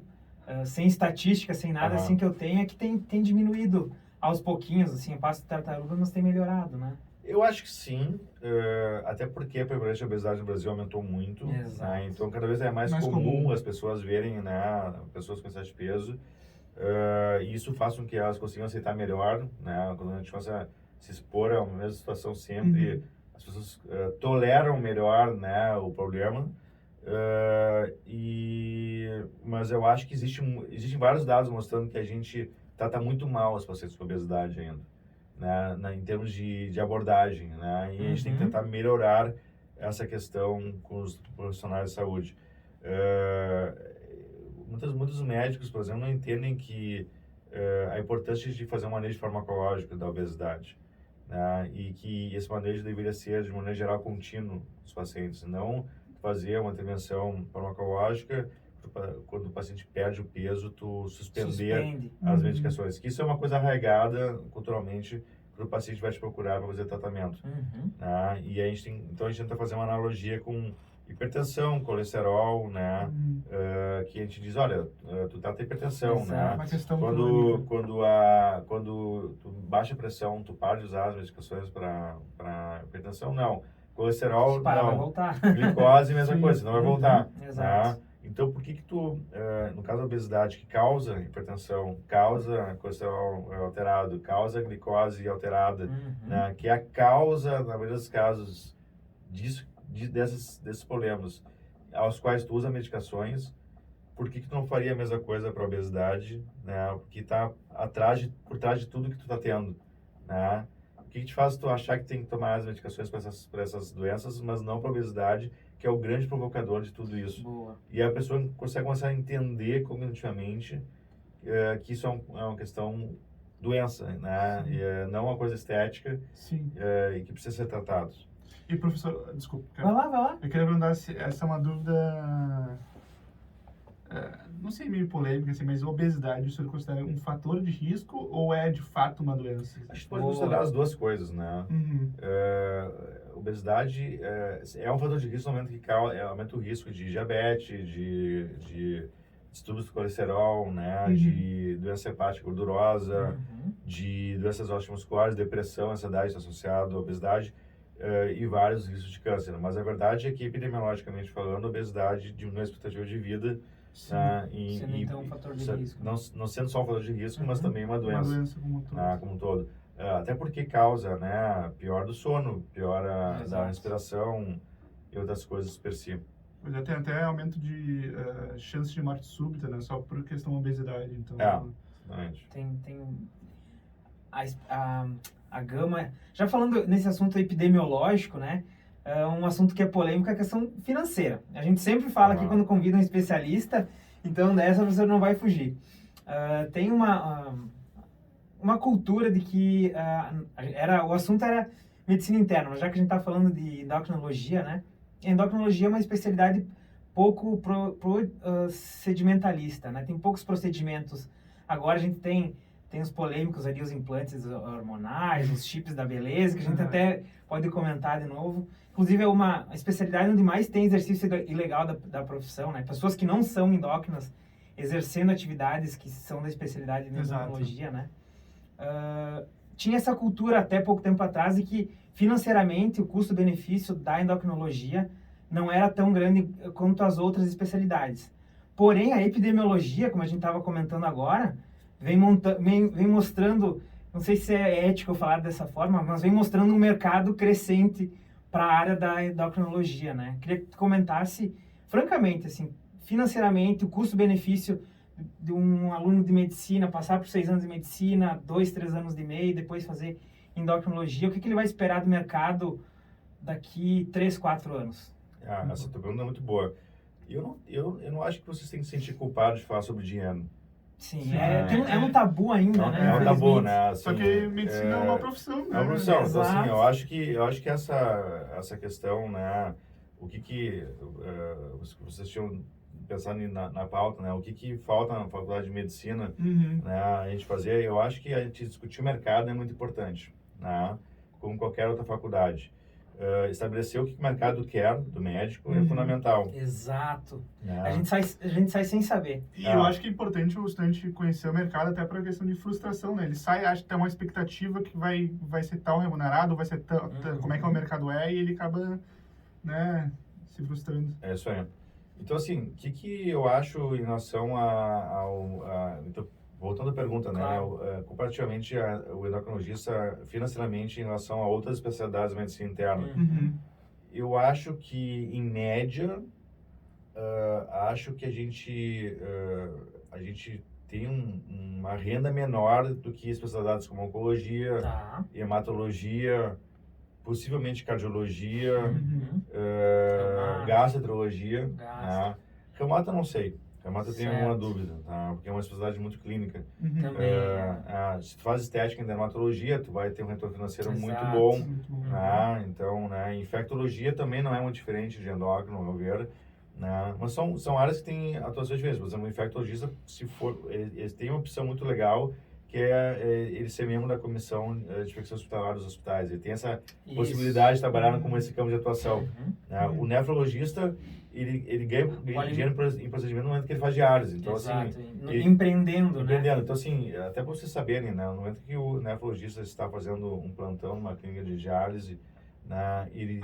sem estatística, sem nada assim que eu tenho, é que tem diminuído aos pouquinhos, assim, a passo de tartaruga, mas tem melhorado, né? Eu acho que sim, até porque a prevalência de obesidade no Brasil aumentou muito. Então, cada vez é mais comum as pessoas verem pessoas com excesso de peso. E isso faz com que elas consigam aceitar melhor, quando a gente começa a se expor a uma mesma situação sempre, as pessoas toleram melhor, o problema. Mas eu acho que existem vários dados mostrando que a gente trata muito mal os pacientes com obesidade ainda, em termos de abordagem, e a gente tem que tentar melhorar essa questão com os profissionais de saúde. muitos médicos, por exemplo, não entendem que a importância de fazer um manejo farmacológico da obesidade, né? E que esse manejo deveria ser, de maneira geral, contínuo dos pacientes, não fazer uma intervenção farmacológica quando o paciente perde o peso, tu suspender as medicações. Que isso é uma coisa arraigada culturalmente, quando o paciente vai te procurar para fazer tratamento. Né? E então a gente tenta fazer uma analogia com hipertensão, colesterol, né? Que a gente diz, olha, tu tá com hipertensão, né? Uma questão quando tu baixa a pressão, tu para de usar as medicações para hipertensão, não. Colesterol, se parar, não. Vai voltar. Glicose, mesma coisa, não vai voltar. Exato. Né? Então, por que tu, no caso da obesidade, que causa hipertensão, causa colesterol alterado, causa glicose alterada, né? Que é a causa, na maioria dos casos, desses problemas, aos quais tu usa medicações, por que tu não faria a mesma coisa para a obesidade, né? Porque está por trás de tudo que tu está tendo, né? O que te faz tu achar que tem que tomar as medicações para essas doenças, mas não para a obesidade, que é o grande provocador de tudo isso. Boa. E a pessoa consegue começar a entender cognitivamente que isso é uma questão doença, né? E, não uma coisa estética. Sim. E que precisa ser tratado. E professor, desculpa. Vai lá. Eu queria perguntar se essa é uma dúvida, não sei, meio polêmica, assim, mas obesidade, o senhor considera um fator de risco ou é de fato uma doença? A gente pode considerar as duas coisas, né? Obesidade é um fator de risco no momento que aumenta o risco de diabetes, de distúrbios do colesterol, né? De doença hepática gordurosa, de doenças osteomusculares, depressão, ansiedade associada à obesidade e vários riscos de câncer. Mas a verdade é que, epidemiologicamente falando, a obesidade diminui a expectativa de vida. Sendo então um fator de risco. Não sendo só um fator de risco, mas também uma doença. Uma doença como um todo. Até porque causa, né, pior do sono, piora da respiração e outras coisas per si. Tem até aumento de chance de morte súbita, né, só por questão da obesidade. Então, exatamente. Tem a gama... Já falando nesse assunto epidemiológico, né, um assunto que é polêmico é a questão financeira. A gente sempre fala aqui quando convida um especialista, então dessa você não vai fugir. Tem uma cultura de que o assunto era medicina interna, mas já que a gente está falando de endocrinologia, né? A endocrinologia é uma especialidade pouco procedimentalista, né? Tem poucos procedimentos. Agora a gente tem os polêmicos ali, os implantes hormonais, os chips da beleza, que a gente até pode comentar de novo. Inclusive é uma especialidade onde mais tem exercício ilegal da profissão, né? Pessoas que não são endócrinas exercendo atividades que são da especialidade de endocrinologia, né? Tinha essa cultura até pouco tempo atrás de que financeiramente o custo-benefício da endocrinologia não era tão grande quanto as outras especialidades. Porém, a epidemiologia, como a gente estava comentando agora, vem mostrando, não sei se é ético eu falar dessa forma, mas vem mostrando um mercado crescente para a área da endocrinologia, né? Queria que tu comentasse, francamente, assim, financeiramente, o custo-benefício de um aluno de medicina passar por 6 anos de medicina, 2, 3 anos de MEI, depois fazer endocrinologia, o que ele vai esperar do mercado daqui 3, 4 anos? Essa tua pergunta é muito boa. Eu não acho que vocês têm que se sentir culpados de falar sobre dinheiro. Sim, é um tabu ainda, né? É um tabu, né? Assim, só que medicina é uma profissão, né? É uma profissão. Então, assim, eu acho que essa questão, né? O que vocês tinham pensando na pauta, né? O que falta na faculdade de medicina, né? A gente fazer, eu acho que a gente discutir o mercado é muito importante, né? Como qualquer outra faculdade. Estabelecer o que o mercado quer do médico é fundamental. Exato. A gente sai sem saber. E eu acho que é importante o estudante conhecer o mercado até para a questão de frustração, né? Ele sai, acha que tem uma expectativa que vai ser tão remunerado, vai ser tão, como é que o mercado é, e ele acaba, né, se frustrando. É isso aí. Então, assim, o que eu acho em relação então, voltando à pergunta, claro, né? Comparativamente, o endocrinologista financeiramente em relação a outras especialidades de medicina interna, eu acho que, em média, acho que a gente tem uma renda menor do que especialidades como oncologia, hematologia, possivelmente cardiologia, gastroenterologia. Reumata, não sei. dermato eu tenho alguma dúvida, tá? Porque é uma especialidade muito clínica. Também. Se tu faz estética em dermatologia, tu vai ter um retorno financeiro muito Exato. bom. Muito bom. Né? Então, né, infectologia também não é muito diferente de endócrino, ao meu ver. Né? Mas são áreas que têm atuações diferentes. Por exemplo, o infectologista, se for, eles têm uma opção muito legal, que é ele ser membro da comissão de infecção hospitalar dos hospitais. Ele tem essa possibilidade de trabalhar como esse campo de atuação. Né? O nefrologista, ele ganha dinheiro em procedimento no momento que ele faz diálise. Então, Exato. assim, Empreendendo, né? Então, assim, até para vocês saberem, né, no momento que o nefrologista está fazendo um plantão numa clínica de diálise, né, ele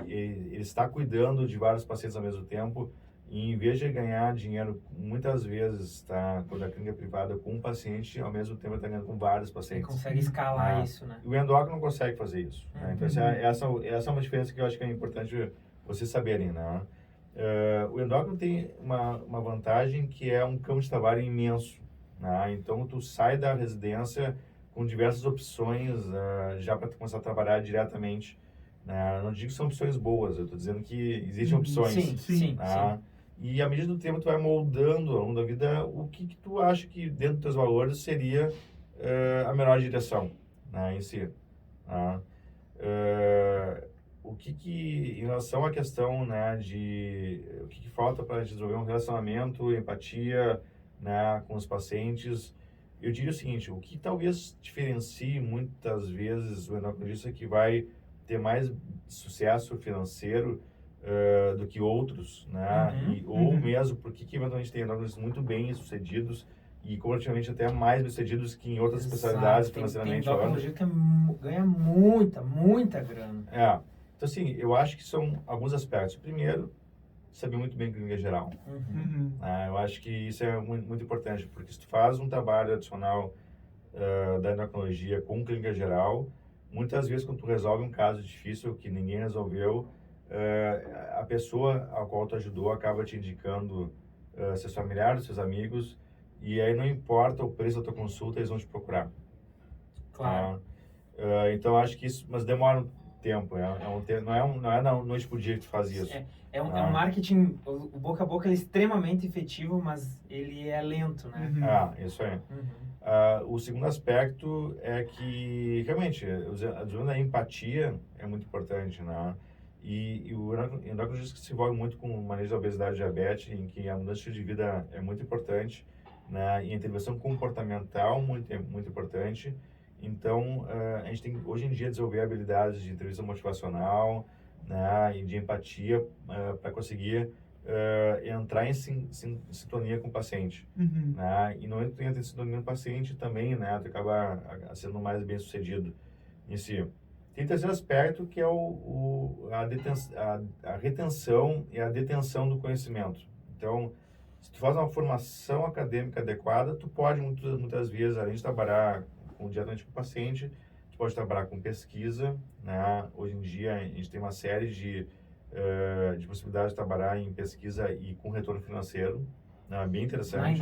está cuidando de vários pacientes ao mesmo tempo, e em vez de ganhar dinheiro, muitas vezes, tá, quando a clínica é privada, com um paciente, ao mesmo tempo está ganhando com vários Ele pacientes. consegue escalar isso, né? E o endócrino não consegue fazer isso. Né? Então, essa é uma diferença que eu acho que é importante vocês saberem, né? O endócrino tem uma vantagem que é um campo de trabalho imenso. Né? Então, tu sai da residência com diversas opções já para começar a trabalhar diretamente. Né? Não digo que são opções boas, eu estou dizendo que existem opções. Sim. E à medida do tempo, tu vai moldando ao longo da vida o que tu acha que dentro dos teus valores seria a melhor direção, né, em si. Né? Em relação à questão, né, de o que falta para desenvolver um relacionamento, empatia, né, com os pacientes, eu diria o seguinte: o que talvez diferencie muitas vezes o endocrinologista que vai ter mais sucesso financeiro do que outros, né, ou mesmo porque que eventualmente tem endocrinologistas muito bem sucedidos e comparativamente até mais bem sucedidos que em outras especialidades financeiramente. Tem endocrinologia que ganha muita grana. Então, assim, eu acho que são alguns aspectos. Primeiro, saber muito bem clínica geral. Eu acho que isso é muito importante, porque se tu faz um trabalho adicional da endocrinologia com clínica geral, muitas vezes quando tu resolve um caso difícil que ninguém resolveu, a pessoa a qual tu ajudou acaba te indicando seus familiares, seus amigos, e aí não importa o preço da tua consulta, eles vão te procurar. Claro. Então, acho que isso, mas demora um tempo, não é da noite pro dia que tu faz isso. É um marketing, o boca a boca ele é extremamente efetivo, mas ele é lento, né? Isso aí. O segundo aspecto é que, realmente, a empatia é muito importante, né? E o endocrinologista se envolve muito com o manejo da obesidade e diabetes, em que a mudança de vida é muito importante, né? E a intervenção comportamental muito importante. Então, a gente tem, hoje em dia, desenvolver habilidades de intervenção motivacional, né? E de empatia para conseguir entrar em sintonia com o paciente. Né? E no momento que tu entra em sintonia com o paciente também, né? Tu acaba sendo mais bem sucedido em si. Tem terceiro aspecto, que é a retenção e a detenção do conhecimento. Então, se tu faz uma formação acadêmica adequada, tu pode muitas vezes, além de trabalhar diretamente com o paciente, tu pode trabalhar com pesquisa, né? Hoje em dia, a gente tem uma série de possibilidades de trabalhar em pesquisa e com retorno financeiro, né? Bem interessante.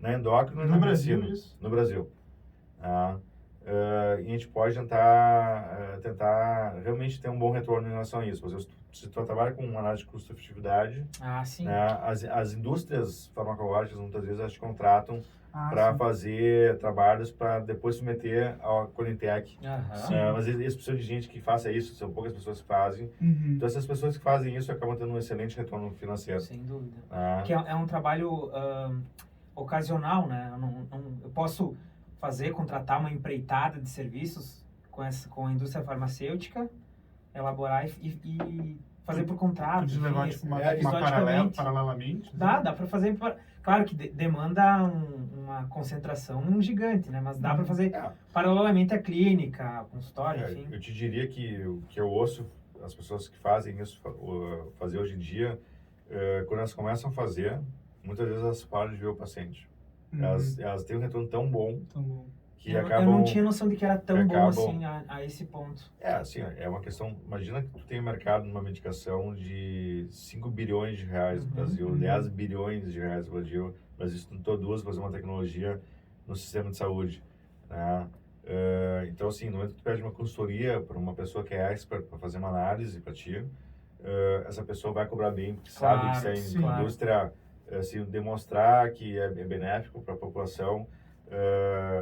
Na endócrino e na medicina. No Brasil. E a gente pode tentar realmente ter um bom retorno em relação a isso. Por exemplo, se tu trabalha com análise de custo-efetividade, né, as indústrias farmacológicas muitas vezes elas te contratam para fazer trabalhos para depois submeter ao Conitec. Mas eles precisam de gente que faça isso, são poucas pessoas que fazem. Então, essas pessoas que fazem isso acabam tendo um excelente retorno financeiro. Sem dúvida. Que é um trabalho ocasional, né? Eu posso contratar uma empreitada de serviços com a indústria farmacêutica, elaborar e fazer por contrato. Podia levar tipo, paralelamente? Dá para fazer. Claro que demanda uma concentração gigante, né? Mas dá para fazer paralelamente a clínica, a consultório, enfim. Eu te diria que o que eu ouço as pessoas que fazem isso fazer hoje em dia, quando elas começam a fazer, muitas vezes elas param de ver o paciente. Elas têm um retorno tão bom que acabam... Eu não tinha noção de que era tão bom assim a esse ponto. Assim, é uma questão... Imagina que tu tem um mercado numa medicação de 5 bilhões de reais no Brasil, 10 bilhões de reais no Brasil, mas isso não produz fazer uma tecnologia no sistema de saúde, né? Então, assim, no momento que tu pede uma consultoria para uma pessoa que é expert para fazer uma análise para ti, essa pessoa vai cobrar bem, porque sabe que se a indústria se demonstrar que é benéfico para a população,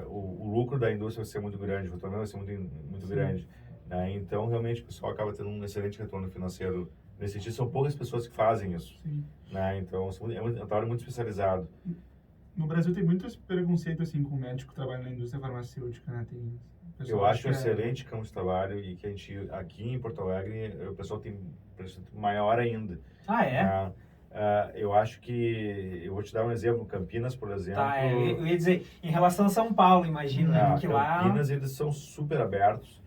o lucro da indústria vai ser muito grande, o faturamento vai ser muito grande. Né? Então, realmente, o pessoal acaba tendo um excelente retorno financeiro. Nesse sentido, são poucas pessoas que fazem isso. Né? Então, é um trabalho muito especializado. No Brasil tem muitos preconceitos assim, com o médico que trabalha na indústria farmacêutica. Né? Eu acho um excelente campo de trabalho e que a gente, aqui em Porto Alegre, o pessoal tem um maior ainda. Ah, é? Eu acho que, eu vou te dar um exemplo, Campinas, por exemplo. Tá, eu ia dizer, em relação a São Paulo, imagino, né? Porque Campinas, eles são super abertos,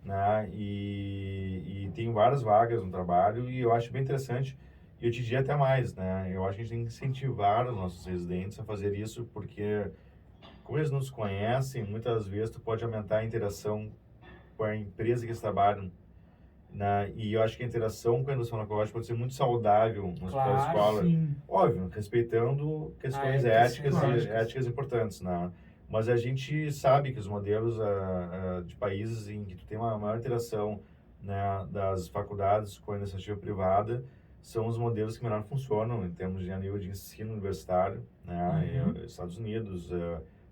né? E tem várias vagas no trabalho e eu acho bem interessante. E eu te diria até mais, né? Eu acho que a gente tem que incentivar os nossos residentes a fazer isso, porque como eles nos conhecem, muitas vezes tu pode aumentar a interação com a empresa que eles trabalham. Né? E eu acho que a interação com a indústria farmacológica pode ser muito saudável no hospital escola. Sim. Óbvio, respeitando questões éticas importantes. Né? Mas a gente sabe que os modelos de países em que tu tem uma maior interação, né, das faculdades com a iniciativa privada são os modelos que melhor funcionam em termos de nível de ensino universitário. Né? Estados Unidos,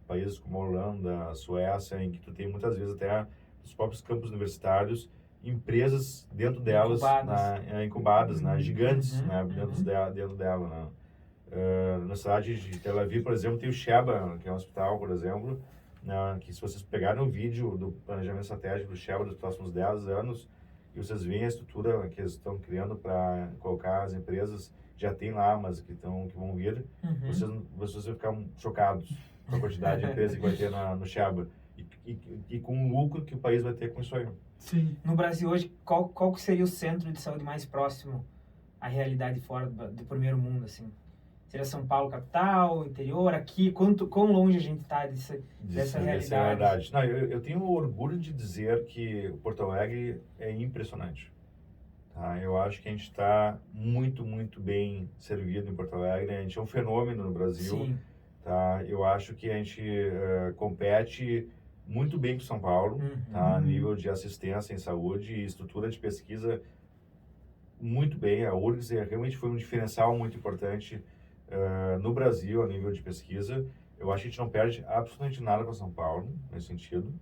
países como a Holanda, a Suécia, em que tu tem muitas vezes até os próprios campos universitários, empresas dentro delas, incubadas, né, gigantes, né, dentro dela, né. Na cidade de Tel Aviv, por exemplo, tem o Sheba, que é um hospital, por exemplo, né, que se vocês pegarem o vídeo do planejamento estratégico do Sheba dos próximos 10 anos, e vocês veem a estrutura que eles estão criando para colocar as empresas, já tem lá, mas que vão vir, vocês vão ficar chocados com a quantidade de empresas que vai ter no Sheba. E com o lucro que o país vai ter com isso aí. Sim. No Brasil hoje, qual que seria o centro de saúde mais próximo à realidade fora do primeiro mundo, assim? Seria São Paulo, capital, interior, aqui? Quão longe a gente está dessa realidade? Não, eu tenho orgulho de dizer que Porto Alegre é impressionante. Tá? Eu acho que a gente está muito, muito bem servido em Porto Alegre. A gente é um fenômeno no Brasil. Sim. Tá? Eu acho que a gente compete muito bem com São Paulo, tá? A nível de assistência em saúde e estrutura de pesquisa muito bem. A URGS realmente foi um diferencial muito importante no Brasil a nível de pesquisa. Eu acho que a gente não perde absolutamente nada para São Paulo nesse sentido.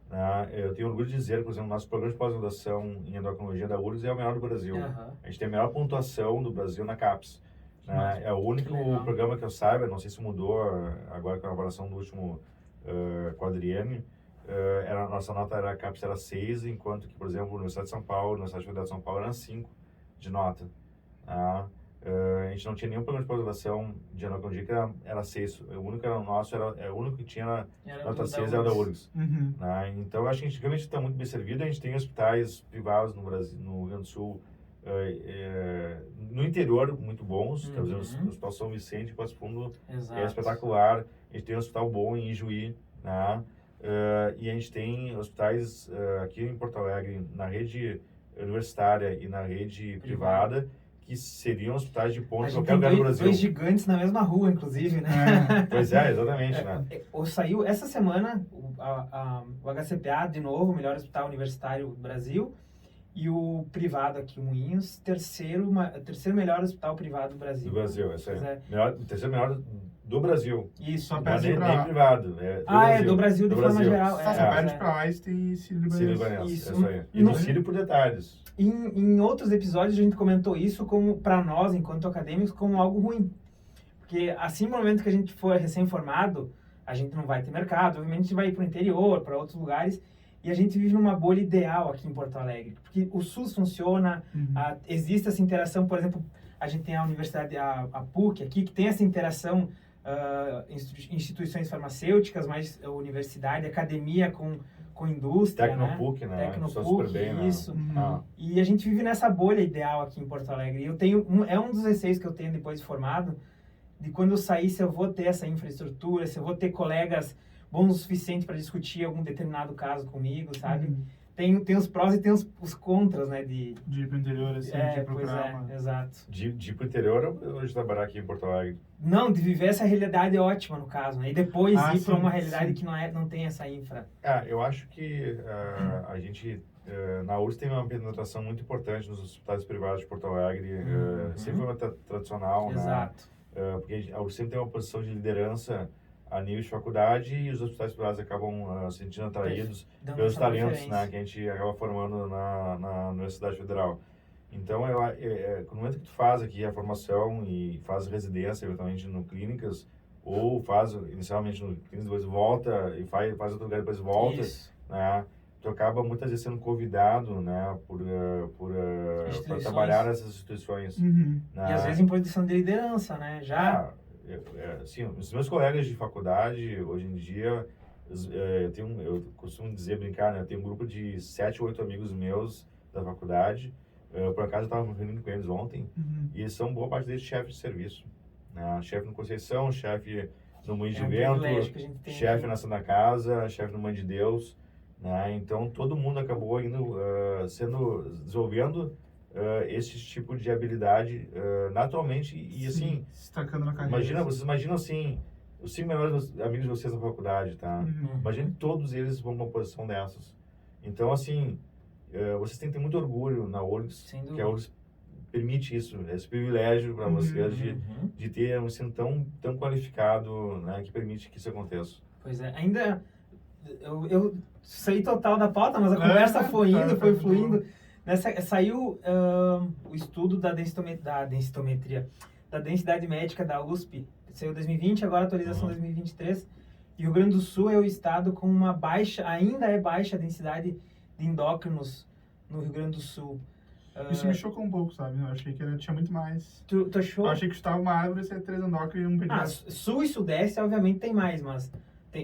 Né? Eu tenho orgulho de dizer, por exemplo, nosso programa de pós-graduação em endocrinologia da URGS é o melhor do Brasil. A gente tem a melhor pontuação do Brasil na CAPES. Né? É o único programa que eu saiba, não sei se mudou agora com a avaliação do último quadriênio, a nossa nota era CAPES era 6, enquanto que, por exemplo, a Universidade de São Paulo, a Universidade Federal de São Paulo eram 5 de nota. A gente não tinha nenhum programa de pós-graduação de endocrinologia que era 6. O único que era o nosso, o único que tinha nota 6 era o da URGS. Então, eu acho que a gente realmente está muito bem servido. A gente tem hospitais privados no Brasil, no Rio Grande do Sul, no interior muito bons. Por exemplo, o Hospital São Vicente, Passo Fundo, é espetacular. A gente tem um hospital bom em Ijuí, né? E a gente tem hospitais aqui em Porto Alegre, na rede universitária e na rede privada, que seriam hospitais de ponta em qualquer lugar do Brasil. Dois gigantes na mesma rua, inclusive, né? Pois é, exatamente, né? Saiu essa semana o HCPA, de novo, o melhor hospital universitário do Brasil, e o privado aqui, o Moinhos, terceiro melhor hospital privado do Brasil. Do Brasil, isso aí. Terceiro melhor do Brasil. Isso. Não é nem privado. Do Brasil de forma geral. Só perde para Einstein e Sírio-Libanês. Isso aí. E no Sírio por detalhes. Em outros episódios a gente comentou isso como, para nós, enquanto acadêmicos, como algo ruim. Porque assim, no momento que a gente for recém-formado, a gente não vai ter mercado, obviamente a gente vai ir para o interior, para outros lugares, e a gente vive numa bolha ideal aqui em Porto Alegre. Porque o SUS funciona, existe essa interação, por exemplo, a gente tem a universidade, a PUC aqui, que tem essa interação, instituições farmacêuticas, mais universidade, academia com indústria, Tecnopuc, né? Tecnopuc, isso. Né? E a gente vive nessa bolha ideal aqui em Porto Alegre. E eu tenho um dos receios que eu tenho depois de formado, de quando eu sair, se eu vou ter essa infraestrutura, se eu vou ter colegas bons o suficiente para discutir algum determinado caso comigo, sabe? Tem os prós e tem os contras, né? De ir para o interior, assim, de procurar exato. De ir para o interior ou de trabalhar aqui em Porto Alegre? Não, de viver essa realidade ótima, no caso, né? E depois ir para uma realidade que não tem essa infra. Eu acho que a gente, na URSS, tem uma penetração muito importante nos hospitais privados de Porto Alegre. Sempre foi uma tradicional, Exato. Né? porque a URGS sempre tem uma posição de liderança a nível de faculdade e os hospitais privados acabam se sentindo atraídos pelos talentos, né, que a gente acaba formando na Universidade Federal. Então, no momento que tu faz aqui a formação e faz residência, eventualmente no clínicas, ou faz inicialmente no clínicas, depois volta e faz outro lugar, depois volta, né, tu acaba muitas vezes sendo convidado, né, para trabalhar nessas instituições. Uhum. Né? E às vezes em posição de liderança, né? Assim, os meus colegas de faculdade, hoje em dia, eu costumo brincar, né, eu tenho um grupo de 7 ou 8 amigos meus da faculdade, por acaso eu estava me reunindo com eles ontem, e eles são boa parte deles chefes de serviço, né? Chefe no Conceição, chefe no Moinho de Vento, chefe na Santa Casa, chefe no Mãe de Deus, né? Então todo mundo acabou desenvolvendo esse tipo de habilidade naturalmente e assim, destacando na carreira. Vocês imaginam assim, os 5 melhores amigos de vocês na faculdade, tá? Imagine todos eles vão numa posição dessas. Então assim, vocês têm que ter muito orgulho na URGS, que a URGS permite isso, esse privilégio para vocês de ter um ensino tão qualificado, né, que permite que isso aconteça. Pois é, ainda eu saí total da pauta, mas a conversa foi indo, foi fluindo. Saiu o estudo da densidade médica da USP, saiu 2020, agora atualização 2023, e o Rio Grande do Sul é o estado com uma ainda é baixa densidade de endócrinos no Rio Grande do Sul. Isso me chocou um pouco, sabe? Eu achei que tinha muito mais. Tu achou? Eu achei que estava uma árvore, ser 3 endócrinos e um pediatra. Sul e Sudeste, obviamente, tem mais, mas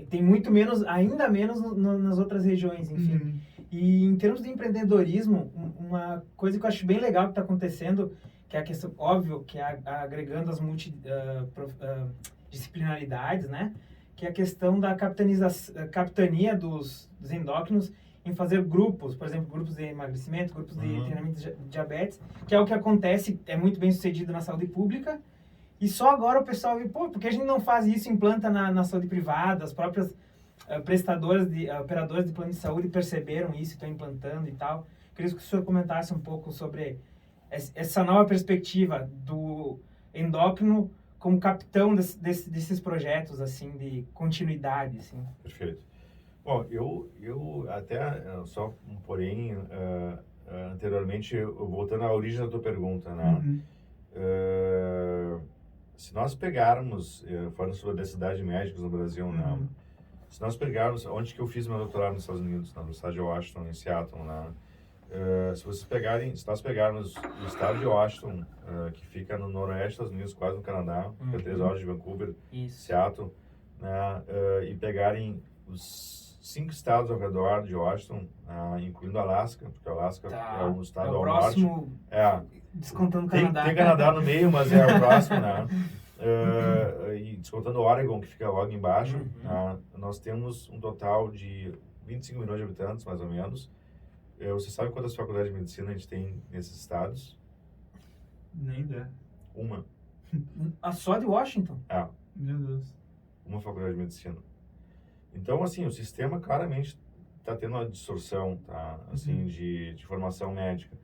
tem muito menos, ainda menos nas outras regiões, enfim. E em termos de empreendedorismo, uma coisa que eu acho bem legal que está acontecendo, que é a questão, óbvio, que é agregando as multidisciplinaridades, né? Que é a questão da capitania dos endócrinos em fazer grupos, por exemplo, grupos de emagrecimento, grupos de treinamento de diabetes, que é o que acontece, é muito bem sucedido na saúde pública, e só agora o pessoal viu, por que a gente não faz isso, implanta na saúde privada, as próprias operadoras de plano de saúde perceberam isso e estão implantando e tal. Queria que o senhor comentasse um pouco sobre essa nova perspectiva do endócrino como capitão desses projetos, assim, de continuidade, assim. Perfeito. Bom, eu até, só um porém, anteriormente, voltando à origem da tua pergunta, né? Se nós pegarmos, falando sobre a densidade de médicos no Brasil, né? Se nós pegarmos, onde que eu fiz meu doutorado nos Estados Unidos, na Universidade de Washington, em Seattle, né? Se nós pegarmos o estado de Washington, que fica no noroeste dos Estados Unidos, quase no Canadá, fica 3 horas de Vancouver, Seattle, né? E pegarem os 5 estados ao redor de Washington, incluindo Alasca, porque Alasca é um estado ao norte. Descontando o Canadá. Tem Canadá no meio, mas é o próximo, né? E descontando Oregon, que fica logo embaixo, nós temos um total de 25 milhões de habitantes, mais ou menos. Você sabe quantas faculdades de medicina a gente tem nesses estados? Nem ideia. Uma. Só de Washington? Meu Deus. Uma faculdade de medicina. Então, assim, o sistema claramente está tendo uma distorção, tá? Assim, de formação médica.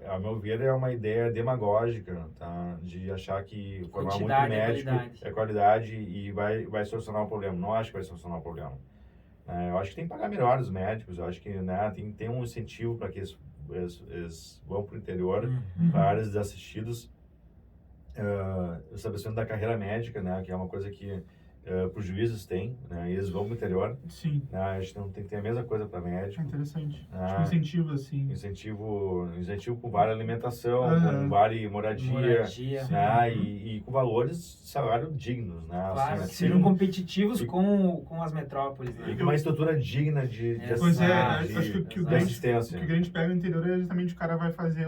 A meu ver, é uma ideia demagógica, tá? De achar que formar muito médico é qualidade e vai solucionar o problema. Não acho que vai solucionar o problema. Eu acho que tem que pagar melhor os médicos. Eu acho que, né, tem que ter um incentivo para que eles vão para o interior, para áreas desassistidas. O estabelecimento da carreira médica, né, que é uma coisa que para os juízes tem, né, e eles vão para o interior. Sim. A gente não tem que ter a mesma coisa para médico. Interessante. Tipo, incentivo, assim. Incentivo com vale alimentação, com vale moradia, né, e com valores de salário dignos, né? Claro, assim, sejam competitivos com as metrópoles, né? E com uma estrutura digna de acho que o assistência. O que a gente pega no interior é justamente o cara vai fazer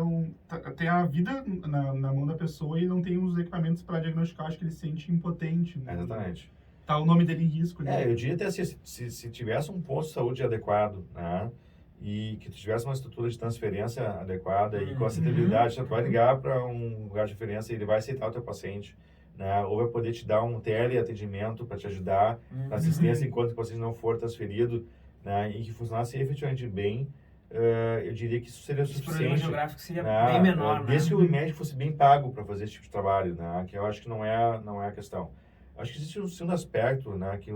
tem a vida na mão da pessoa e não tem os equipamentos para diagnosticar, acho que ele se sente impotente. Né? Exatamente. Tá o nome dele em risco, né? Eu diria até se tivesse um posto de saúde adequado, né? E que tu tivesse uma estrutura de transferência adequada e com acessibilidade, tu vai ligar para um lugar de referência e ele vai aceitar o teu paciente, né? Ou vai poder te dar um teleatendimento para te ajudar na assistência enquanto o paciente não for transferido, né? E que funcionasse efetivamente bem, eu diria que isso seria Esse problema suficiente. geográfico seria bem menor, né? Desde que o médico fosse bem pago para fazer esse tipo de trabalho, né? Que eu acho que não é a questão. Acho que existe um segundo aspecto, né? Que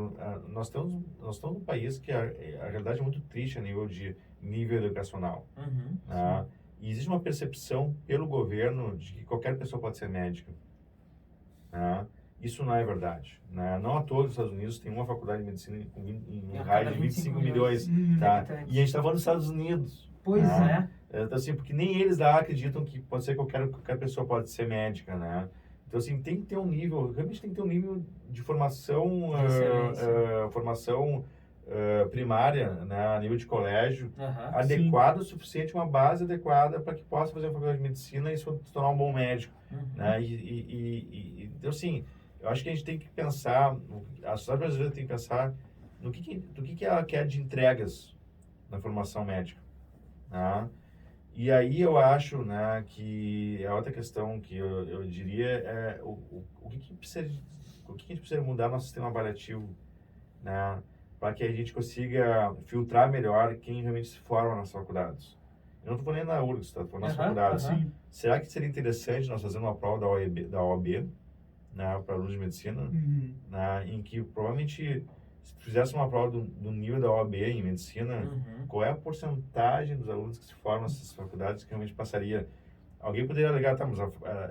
nós estamos num país que a realidade é muito triste a nível educacional. Né? E existe uma percepção pelo governo de que qualquer pessoa pode ser médica. Né? Isso não é verdade. Né? Não a todos os Estados Unidos tem uma faculdade de medicina em um raio de 25 milhões. Tá? E a gente está falando dos Estados Unidos. Pois né? Então, assim, porque nem eles lá acreditam que pode ser qualquer pessoa pode ser médica, né? Então, assim, tem que ter um nível, realmente tem que ter um nível de formação, primária, né, a nível de colégio, adequado o suficiente, uma base adequada para que possa fazer uma faculdade de medicina e se tornar um bom médico. Né? Então, assim, eu acho que a gente tem que pensar, a sociedade brasileira tem que pensar do que ela quer de entregas na formação médica. Né? E aí eu acho, né, que a outra questão que eu diria é o que a gente precisa mudar no nosso sistema avaliativo, né, para que a gente consiga filtrar melhor quem realmente se forma nas faculdades. Eu não estou falando na URGS, estou falando nas faculdades. Será que seria interessante nós fazermos uma prova da OAB, né, para alunos de medicina, né, em que provavelmente se fizesse uma prova do nível da OAB em medicina, qual é a porcentagem dos alunos que se formam nessas faculdades que realmente passaria? Alguém poderia alegar, tá, mas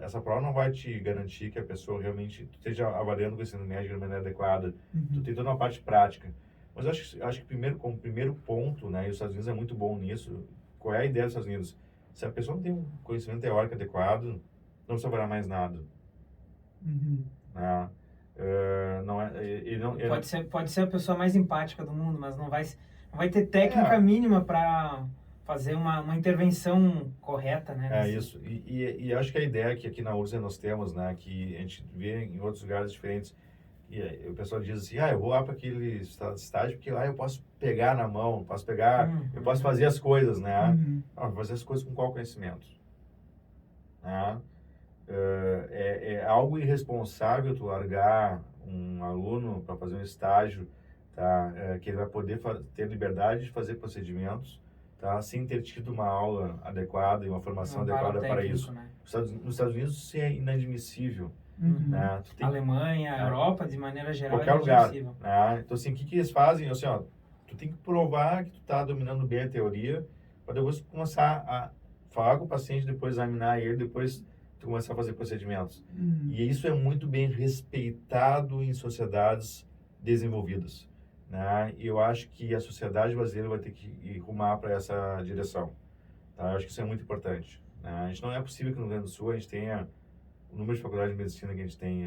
essa prova não vai te garantir que a pessoa realmente esteja avaliando o conhecimento médico de maneira adequada. Tu tem toda uma parte prática. Mas eu acho que como primeiro ponto, né, e os Estados Unidos é muito bom nisso, qual é a ideia dos Estados Unidos? Se a pessoa não tem um conhecimento teórico adequado, não precisa avaliar mais nada. Né? Pode ser a pessoa mais empática do mundo, mas não vai ter técnica mínima para fazer uma intervenção correta, né? Isso. E acho que a ideia que aqui na URGS nós temos, né, que a gente vê em outros lugares diferentes, e o pessoal diz assim, eu vou lá para aquele estágio porque lá eu posso pegar na mão, eu posso fazer as coisas, né? Fazer as coisas com qual conhecimento? Né? É algo irresponsável tu largar um aluno para fazer um estágio, tá? Que ele vai poder ter liberdade de fazer procedimentos, tá? Sem ter tido uma aula adequada e uma formação adequada para isso. Né? Nos Estados Unidos isso é inadmissível. Né? Alemanha, Europa, de maneira geral, qualquer lugar. Né? Então, assim, o que eles fazem? Assim, tu tem que provar que tu está dominando bem a teoria para depois começar a falar com o paciente, depois examinar ele, depois tu começar a fazer procedimentos. E isso é muito bem respeitado em sociedades desenvolvidas. Né? E eu acho que a sociedade brasileira vai ter que ir rumar para essa direção. Tá? Eu acho que isso é muito importante. Né? A gente não é possível que no Rio Grande do Sul a gente tenha o número de faculdades de medicina que a gente tem.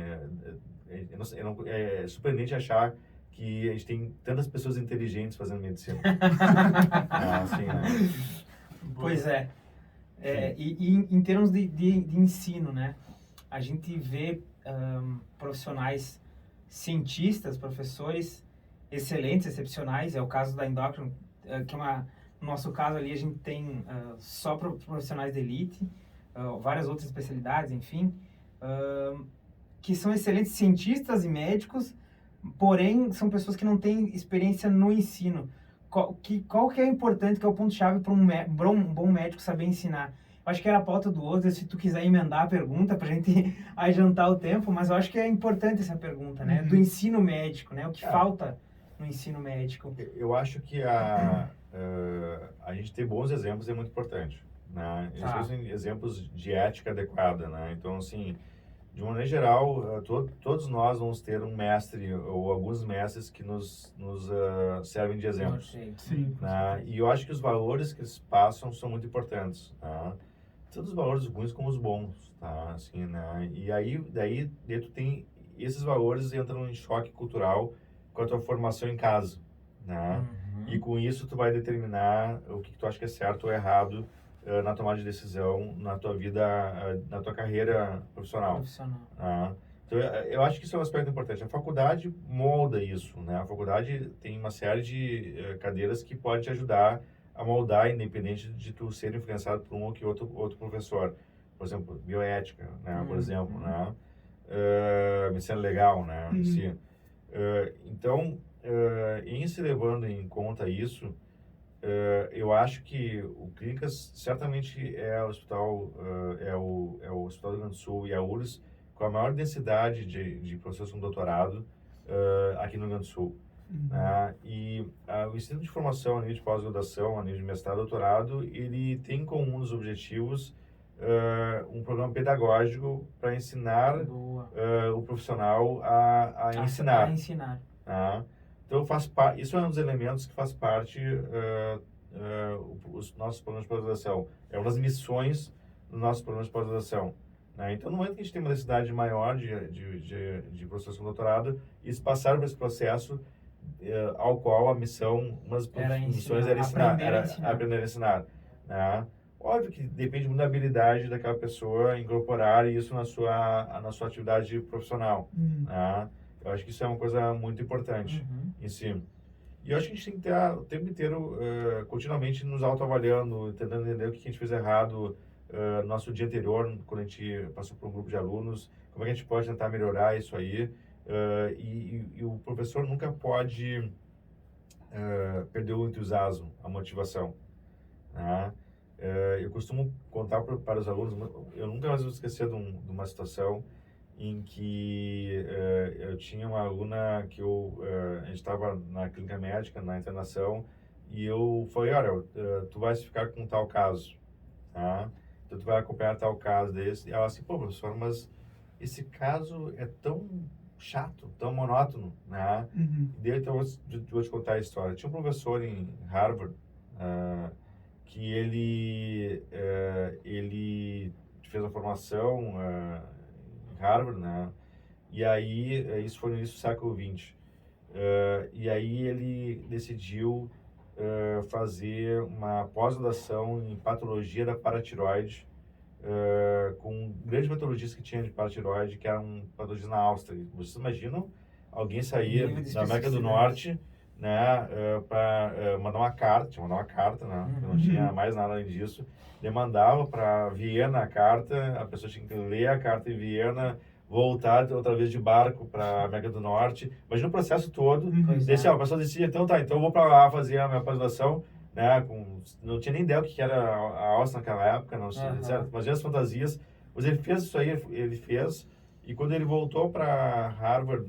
É surpreendente achar que a gente tem tantas pessoas inteligentes fazendo medicina. Assim, né? Pois é. E em termos de ensino, né? A gente vê profissionais cientistas, professores excelentes, excepcionais. É o caso da endócrino, que no nosso caso ali a gente tem só profissionais de elite, várias outras especialidades, enfim, que são excelentes cientistas e médicos, porém são pessoas que não têm experiência no ensino. Qual que é importante, que é o ponto-chave para um bom médico saber ensinar? Eu acho que era a pauta do outro, se tu quiser emendar a pergunta para a gente adiantar o tempo, mas eu acho que é importante essa pergunta, né? Do ensino médico, né? O que falta no ensino médico? Eu acho que a gente ter bons exemplos é muito importante, né? Exemplos de ética adequada, né? Então, assim, de uma maneira geral, todos nós vamos ter um mestre ou alguns mestres que nos servem de exemplos. Sim. Né? E eu acho que os valores que eles passam são muito importantes. Tá? Tanto os valores ruins como os bons. Tá? Assim, né? E daí tu tem esses valores entram em choque cultural com a tua formação em casa. Né? E com isso tu vai determinar o que tu acha que é certo ou errado na tomada de decisão, na tua vida, na tua carreira profissional. Então, eu acho que isso é um aspecto importante. A faculdade molda isso, né? A faculdade tem uma série de cadeiras que pode te ajudar a moldar, independente de tu ser influenciado por um ou que outro professor. Por exemplo, bioética, né? Por exemplo, né? Medicina legal, né? Então, em se levando em conta isso, eu acho que o Clínicas certamente é o hospital, é o Hospital do Rio Grande do Sul e a URSS com a maior densidade de professores com doutorado aqui no Rio Grande do Sul. Né? E o ensino de formação a nível de pós-graduação, a nível de mestrado e doutorado, ele tem como um dos objetivos um programa pedagógico para ensinar o profissional a ensinar. A ensinar. Tá? Então, isso é um dos elementos que faz parte os nossos programas de pós-graduação. É uma das missões dos nossos programas de pós-graduação. Né? Então, no momento que a gente tem uma necessidade maior de professores com doutorado, eles passaram por esse processo ao qual a missão, uma das missões era aprender a ensinar. Né? Óbvio que depende muito da habilidade daquela pessoa incorporar isso na sua atividade profissional. Né? Eu acho que isso é uma coisa muito importante em si. E eu acho que a gente tem que estar o tempo inteiro, continuamente nos autoavaliando, tentando entender o que a gente fez errado no nosso dia anterior, quando a gente passou por um grupo de alunos, como é que a gente pode tentar melhorar isso aí. E o professor nunca pode perder o entusiasmo, a motivação. Né? Eu costumo contar para os alunos, eu nunca mais vou esquecer de uma situação em que eu tinha uma aluna que a gente estava na clínica médica, na internação, e eu falei, olha, tu vais ficar com tal caso, tá? Então tu vai acompanhar tal caso desse. E ela assim, pô, professor, mas esse caso é tão chato, tão monótono, né? E daí então eu vou te contar a história. Tinha um professor em Harvard que ele fez a formação em Harvard, né? E aí, isso foi no início do século XX. E aí ele decidiu fazer uma pós-graduação em patologia da paratiroide, com grandes patologias que tinha de paratiroide, que eram patologias na Áustria. Vocês imaginam alguém sair da América do Norte, né, para mandar uma carta, né, não tinha mais nada além disso, demandava para Viena a carta, a pessoa tinha que ler a carta em Viena, voltar outra vez de barco para a América do Norte. Imagina o processo todo. A pessoa decidia, então eu vou para lá fazer a minha pós-graduação, né, não tinha nem ideia o que era a Áustria naquela época, não sei, certo? Imagina as fantasias. Mas ele fez isso aí, e quando ele voltou para Harvard,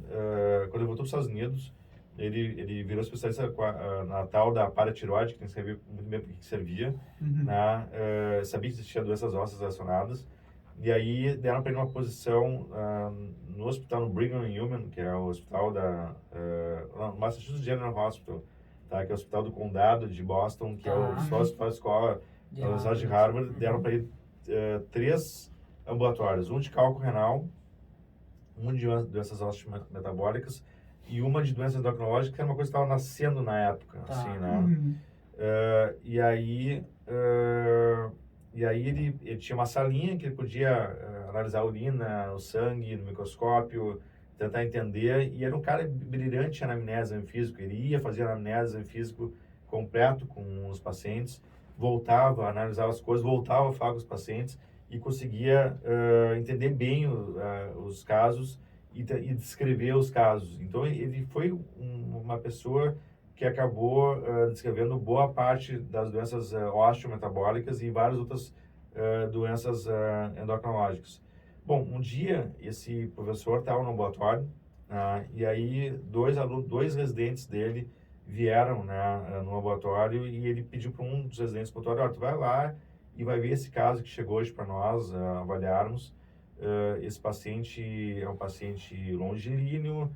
quando ele voltou para os Estados Unidos, ele virou especialista na tal da paratiroide, que tem que saber muito bem para que servia, né? Sabia que existia doenças ósseas relacionadas, e aí deram para ele uma posição no hospital, no Brigham and Women's, que é o hospital no Massachusetts General Hospital, tá? Que é o hospital do condado de Boston, que é o hospital escola da Universidade de Harvard. Deram para ele 3 ambulatórios, um de cálculo renal, um de doenças ósseas metabólicas, e uma de doenças endocrinológicas, que era uma coisa que estava nascendo na época, assim, né? E aí ele tinha uma salinha que ele podia analisar a urina, o sangue no microscópio, tentar entender, e era um cara brilhante em anamnese, exame físico. Ele ia fazer anamnese, exame físico completo com os pacientes, voltava, analisava as coisas, voltava a falar com os pacientes e conseguia entender bem os casos e descrever os casos. Então, ele foi uma pessoa que acabou descrevendo boa parte das doenças osteometabólicas e várias outras doenças endocrinológicas. Bom, um dia, esse professor estava no laboratório, e aí dois residentes dele vieram, né, no laboratório, e ele pediu para um dos residentes do laboratório, tu vai lá e vai ver esse caso que chegou hoje para nós avaliarmos. Esse paciente é um paciente longilíneo,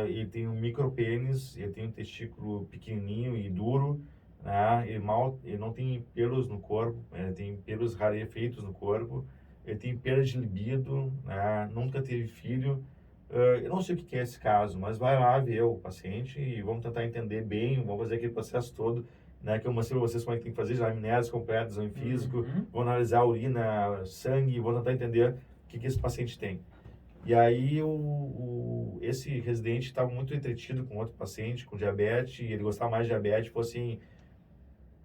ele tem um micropênis, ele tem um testículo pequenininho e duro, né? Ele não tem pelos no corpo, ele tem pelos rarefeitos no corpo, ele tem perda de libido, né? Nunca teve filho. Eu não sei o que é esse caso, mas vai lá ver o paciente e vamos tentar entender bem, vamos fazer aquele processo todo, né, que eu mostrei para vocês como é que tem que fazer, anamnese completa, exame físico, vou analisar a urina, sangue, vou tentar entender o que esse paciente tem. E aí esse residente estava muito entretido com outro paciente com diabetes, e ele gostava mais de diabetes, falou assim,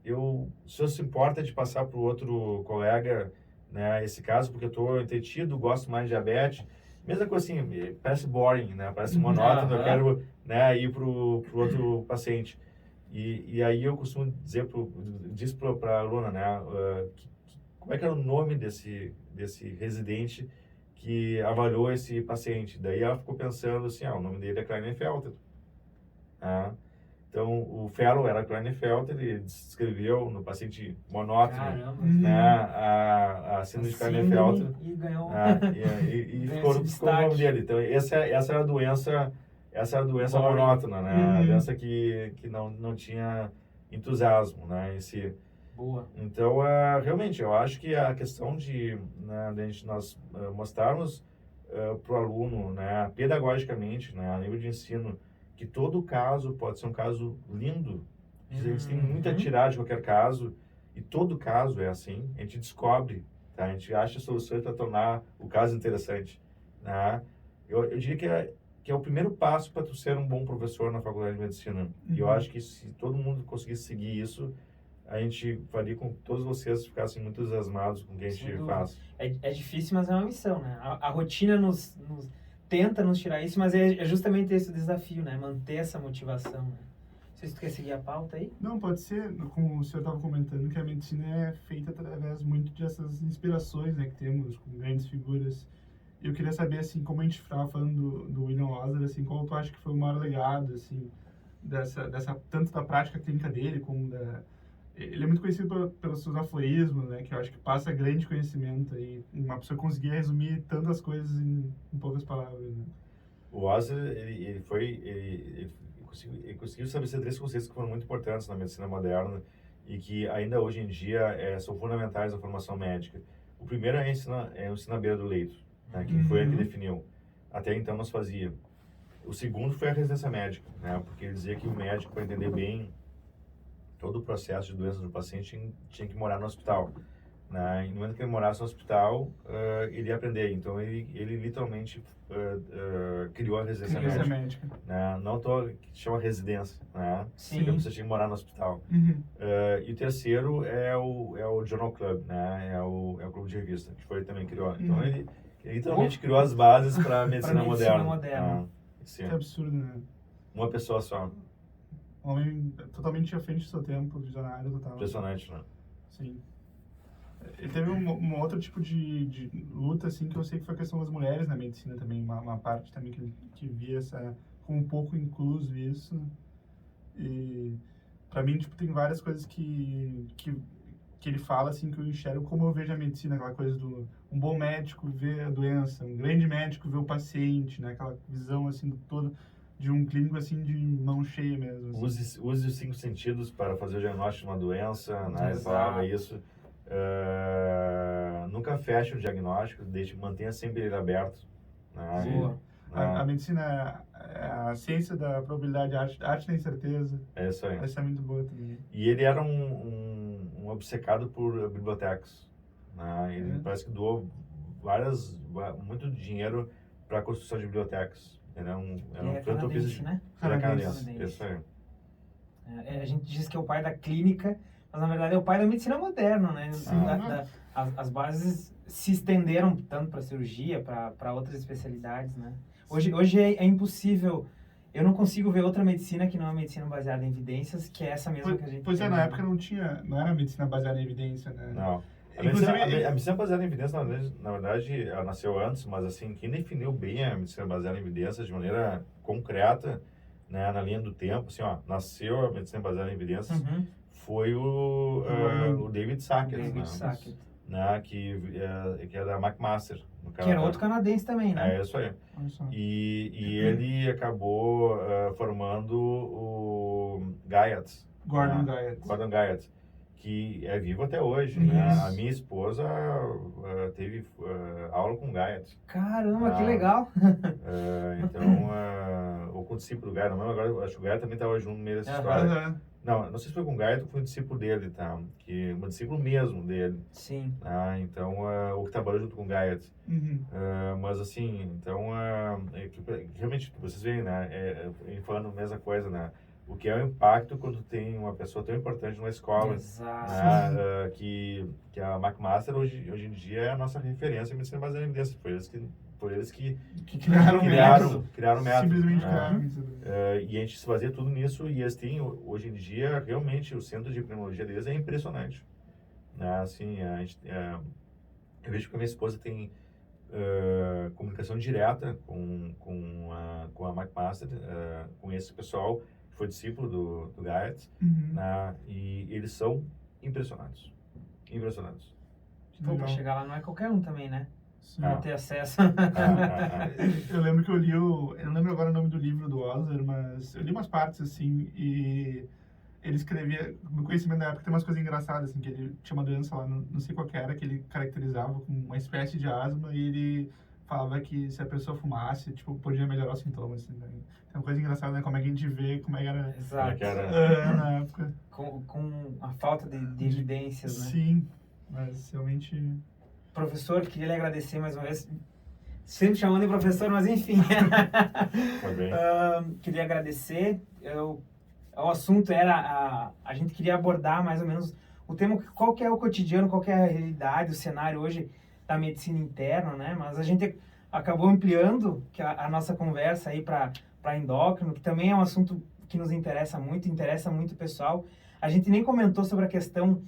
o senhor se importa de passar para o outro colega, né, esse caso, porque eu estou entretido, gosto mais de diabetes. Mesma coisa assim, parece boring, né, parece monótono, eu quero, né, ir para o outro paciente. E aí eu costumo dizer para a aluna, né, como é que era o nome desse residente que avaliou esse paciente. Daí ela ficou pensando assim, o nome dele é Klinefelter. Então, o fellow era Klinefelter, ele descreveu no paciente monótono, né, a síndrome de Klinefelter. E ganhou. E ficou o nome dele. Então, essa era a doença monótona, né? A doença que não tinha entusiasmo, né, em si. Boa. Então, realmente, eu acho que a questão de nós mostrarmos para o aluno, né, pedagogicamente, né, a nível de ensino, que todo caso pode ser um caso lindo. A gente tem muita tiragem de qualquer caso, e todo caso é assim. A gente descobre, tá? A gente acha soluções para tornar o caso interessante, né? Eu diria que é o primeiro passo para tu ser um bom professor na faculdade de medicina. E eu acho que se todo mundo conseguisse seguir isso, a gente faria com que todos vocês ficassem muito entusiasmados com o que a gente faz. É difícil, mas é uma missão, né? A rotina tenta nos tirar isso, mas é justamente esse o desafio, né? Manter essa motivação, né? Não sei se tu quer seguir a pauta aí. Não, pode ser, como o senhor estava comentando, que a medicina é feita através muito dessas inspirações, né, que temos com grandes figuras. Eu queria saber, assim, como a gente estava falando do William Osler, assim, qual tu acha que foi o maior legado, assim, tanto da prática clínica dele, como Ele é muito conhecido pelos seus aforismos, né, que eu acho que passa grande conhecimento aí. Uma pessoa conseguir resumir tantas coisas em poucas palavras, né? O Osler, ele conseguiu estabelecer 3 conceitos que foram muito importantes na medicina moderna e que ainda hoje em dia são fundamentais na formação médica. O primeiro é o ensino à beira do leito, né, que foi ele que definiu. Até então nós fazia. O segundo foi a residência médica, né, porque ele dizia que o médico, para entender bem todo o processo de doença do paciente, tinha que morar no hospital, né? E no momento que ele morasse no hospital, ele ia aprender. Então, ele literalmente criou a residência médica. Né? Não que chama residência, né? Sim. Porque você tinha que morar no hospital. E o terceiro é o Journal Club, né? É o clube de revista, que foi ele também criou. Então, ele literalmente criou as bases para a medicina moderna. Que absurdo, né? Uma pessoa só. Homem totalmente à frente do seu tempo, visionário total. Impressionante, né? Sim. Ele teve um outro tipo de luta, assim, que eu sei que foi a questão das mulheres na medicina também, uma parte também que via como um pouco incluso isso. E pra mim, tipo, tem várias coisas que ele fala, assim, que eu enxergo como eu vejo a medicina, aquela coisa do um bom médico vê a doença, um grande médico vê o paciente, né? Aquela visão, assim, do todo de um clínico, assim, de mão cheia mesmo. Assim. Use os 5 sentidos para fazer o diagnóstico de uma doença, né? Ele falava isso. Nunca feche o diagnóstico, mantenha sempre ele aberto. Né? Boa. A medicina é a ciência da probabilidade, a arte da incerteza. É isso aí. Essa é muito boa também. E ele era um obcecado por bibliotecas. Né? Ele parece que doou muito dinheiro para a construção de bibliotecas. Ele era um canadense, né? Canadense. Isso aí. A gente diz que é o pai da clínica, mas na verdade é o pai da medicina moderna, né? As bases se estenderam tanto para a cirurgia, para outras especialidades, né? Hoje é impossível, eu não consigo ver outra medicina que não é uma medicina baseada em evidências, que é essa mesma que a gente tem. Na época não era medicina baseada em evidência, né? Não. A medicina baseada em evidência, na verdade, ela nasceu antes, mas assim, quem definiu bem a medicina baseada em evidências de maneira concreta, né, na linha do tempo, assim, nasceu a medicina baseada em evidências, foi o David Sackett, né, que é da McMaster. Que era outro canadense também, né? É isso aí. E ele acabou formando o Gordon Guyot, que é vivo até hoje. Né? A minha esposa teve aula com o Guyot. Caramba, que legal! Então, ou com o discípulo do Guyot, não, agora acho que o Guyot também estava junto no meio dessa história. Não sei se foi com o Guyot ou foi um discípulo dele, tá? Um discípulo mesmo dele. Sim. Então, o que trabalhou junto com o Guyot. Mas assim, então, realmente, vocês veem, né? Falando a mesma coisa, né? O que é o impacto quando tem uma pessoa tão importante numa escola. Né, que a McMaster hoje em dia é a nossa referência em medicina baseada em evidências. Foi eles que por eles que criaram o método. Criaram o método. Simplesmente né? criaram o método. E a gente se baseia tudo nisso, e eles têm, hoje em dia, realmente, o centro de pneumologia deles é impressionante. Né? Assim, eu vejo que a minha esposa tem comunicação direta com a McMaster, com esse pessoal que foi discípulo do Guyot, né? E eles são impressionados. Impressionados. Pô, pra chegar lá não é qualquer um também, né? Sim. Pra ter acesso. Eu lembro que eu li eu não lembro agora o nome do livro do Osler, mas eu li umas partes, assim, e ele escrevia, no conhecimento da época tem umas coisas engraçadas, assim, que ele tinha uma doença lá, não sei qual que era, que ele caracterizava como uma espécie de asma, e ele falava que se a pessoa fumasse, tipo, podia melhorar os sintomas, assim, né? Tem uma coisa engraçada, né, como é que a gente vê, como é que era... Exato. na época. Com a falta de evidências, né? Sim, mas realmente... Professor, queria lhe agradecer mais uma vez. Sempre chamando de professor, mas enfim. Tá bem. Queria agradecer. O assunto era... A gente queria abordar mais ou menos o tema, qual que é o cotidiano, qual que é a realidade, o cenário hoje da medicina interna, né? Mas a gente acabou ampliando a nossa conversa aí para endócrino, que também é um assunto que nos interessa muito o pessoal. A gente nem comentou sobre a questão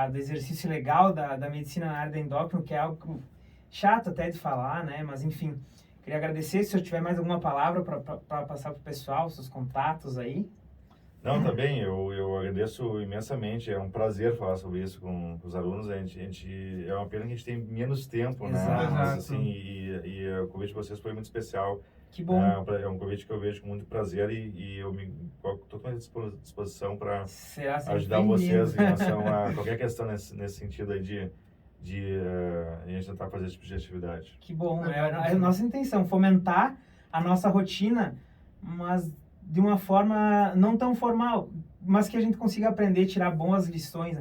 do exercício legal da medicina na área da endócrino, que é algo chato até de falar, né? Mas, enfim, queria agradecer. Se eu tiver mais alguma palavra para passar para o pessoal, seus contatos aí. Não, tá bem, eu agradeço imensamente, é um prazer falar sobre isso com os alunos, é uma pena que a gente tem menos tempo, né? Exato. Mas, assim, e o convite de vocês foi muito especial. Que bom. É um convite que eu vejo com muito prazer e eu estou com a disposição para ajudar vocês em relação a qualquer questão nesse sentido aí de a gente tentar fazer esse tipo de atividade. Que bom, é a nossa intenção, fomentar a nossa rotina, mas de uma forma não tão formal, mas que a gente consiga aprender, tirar boas lições.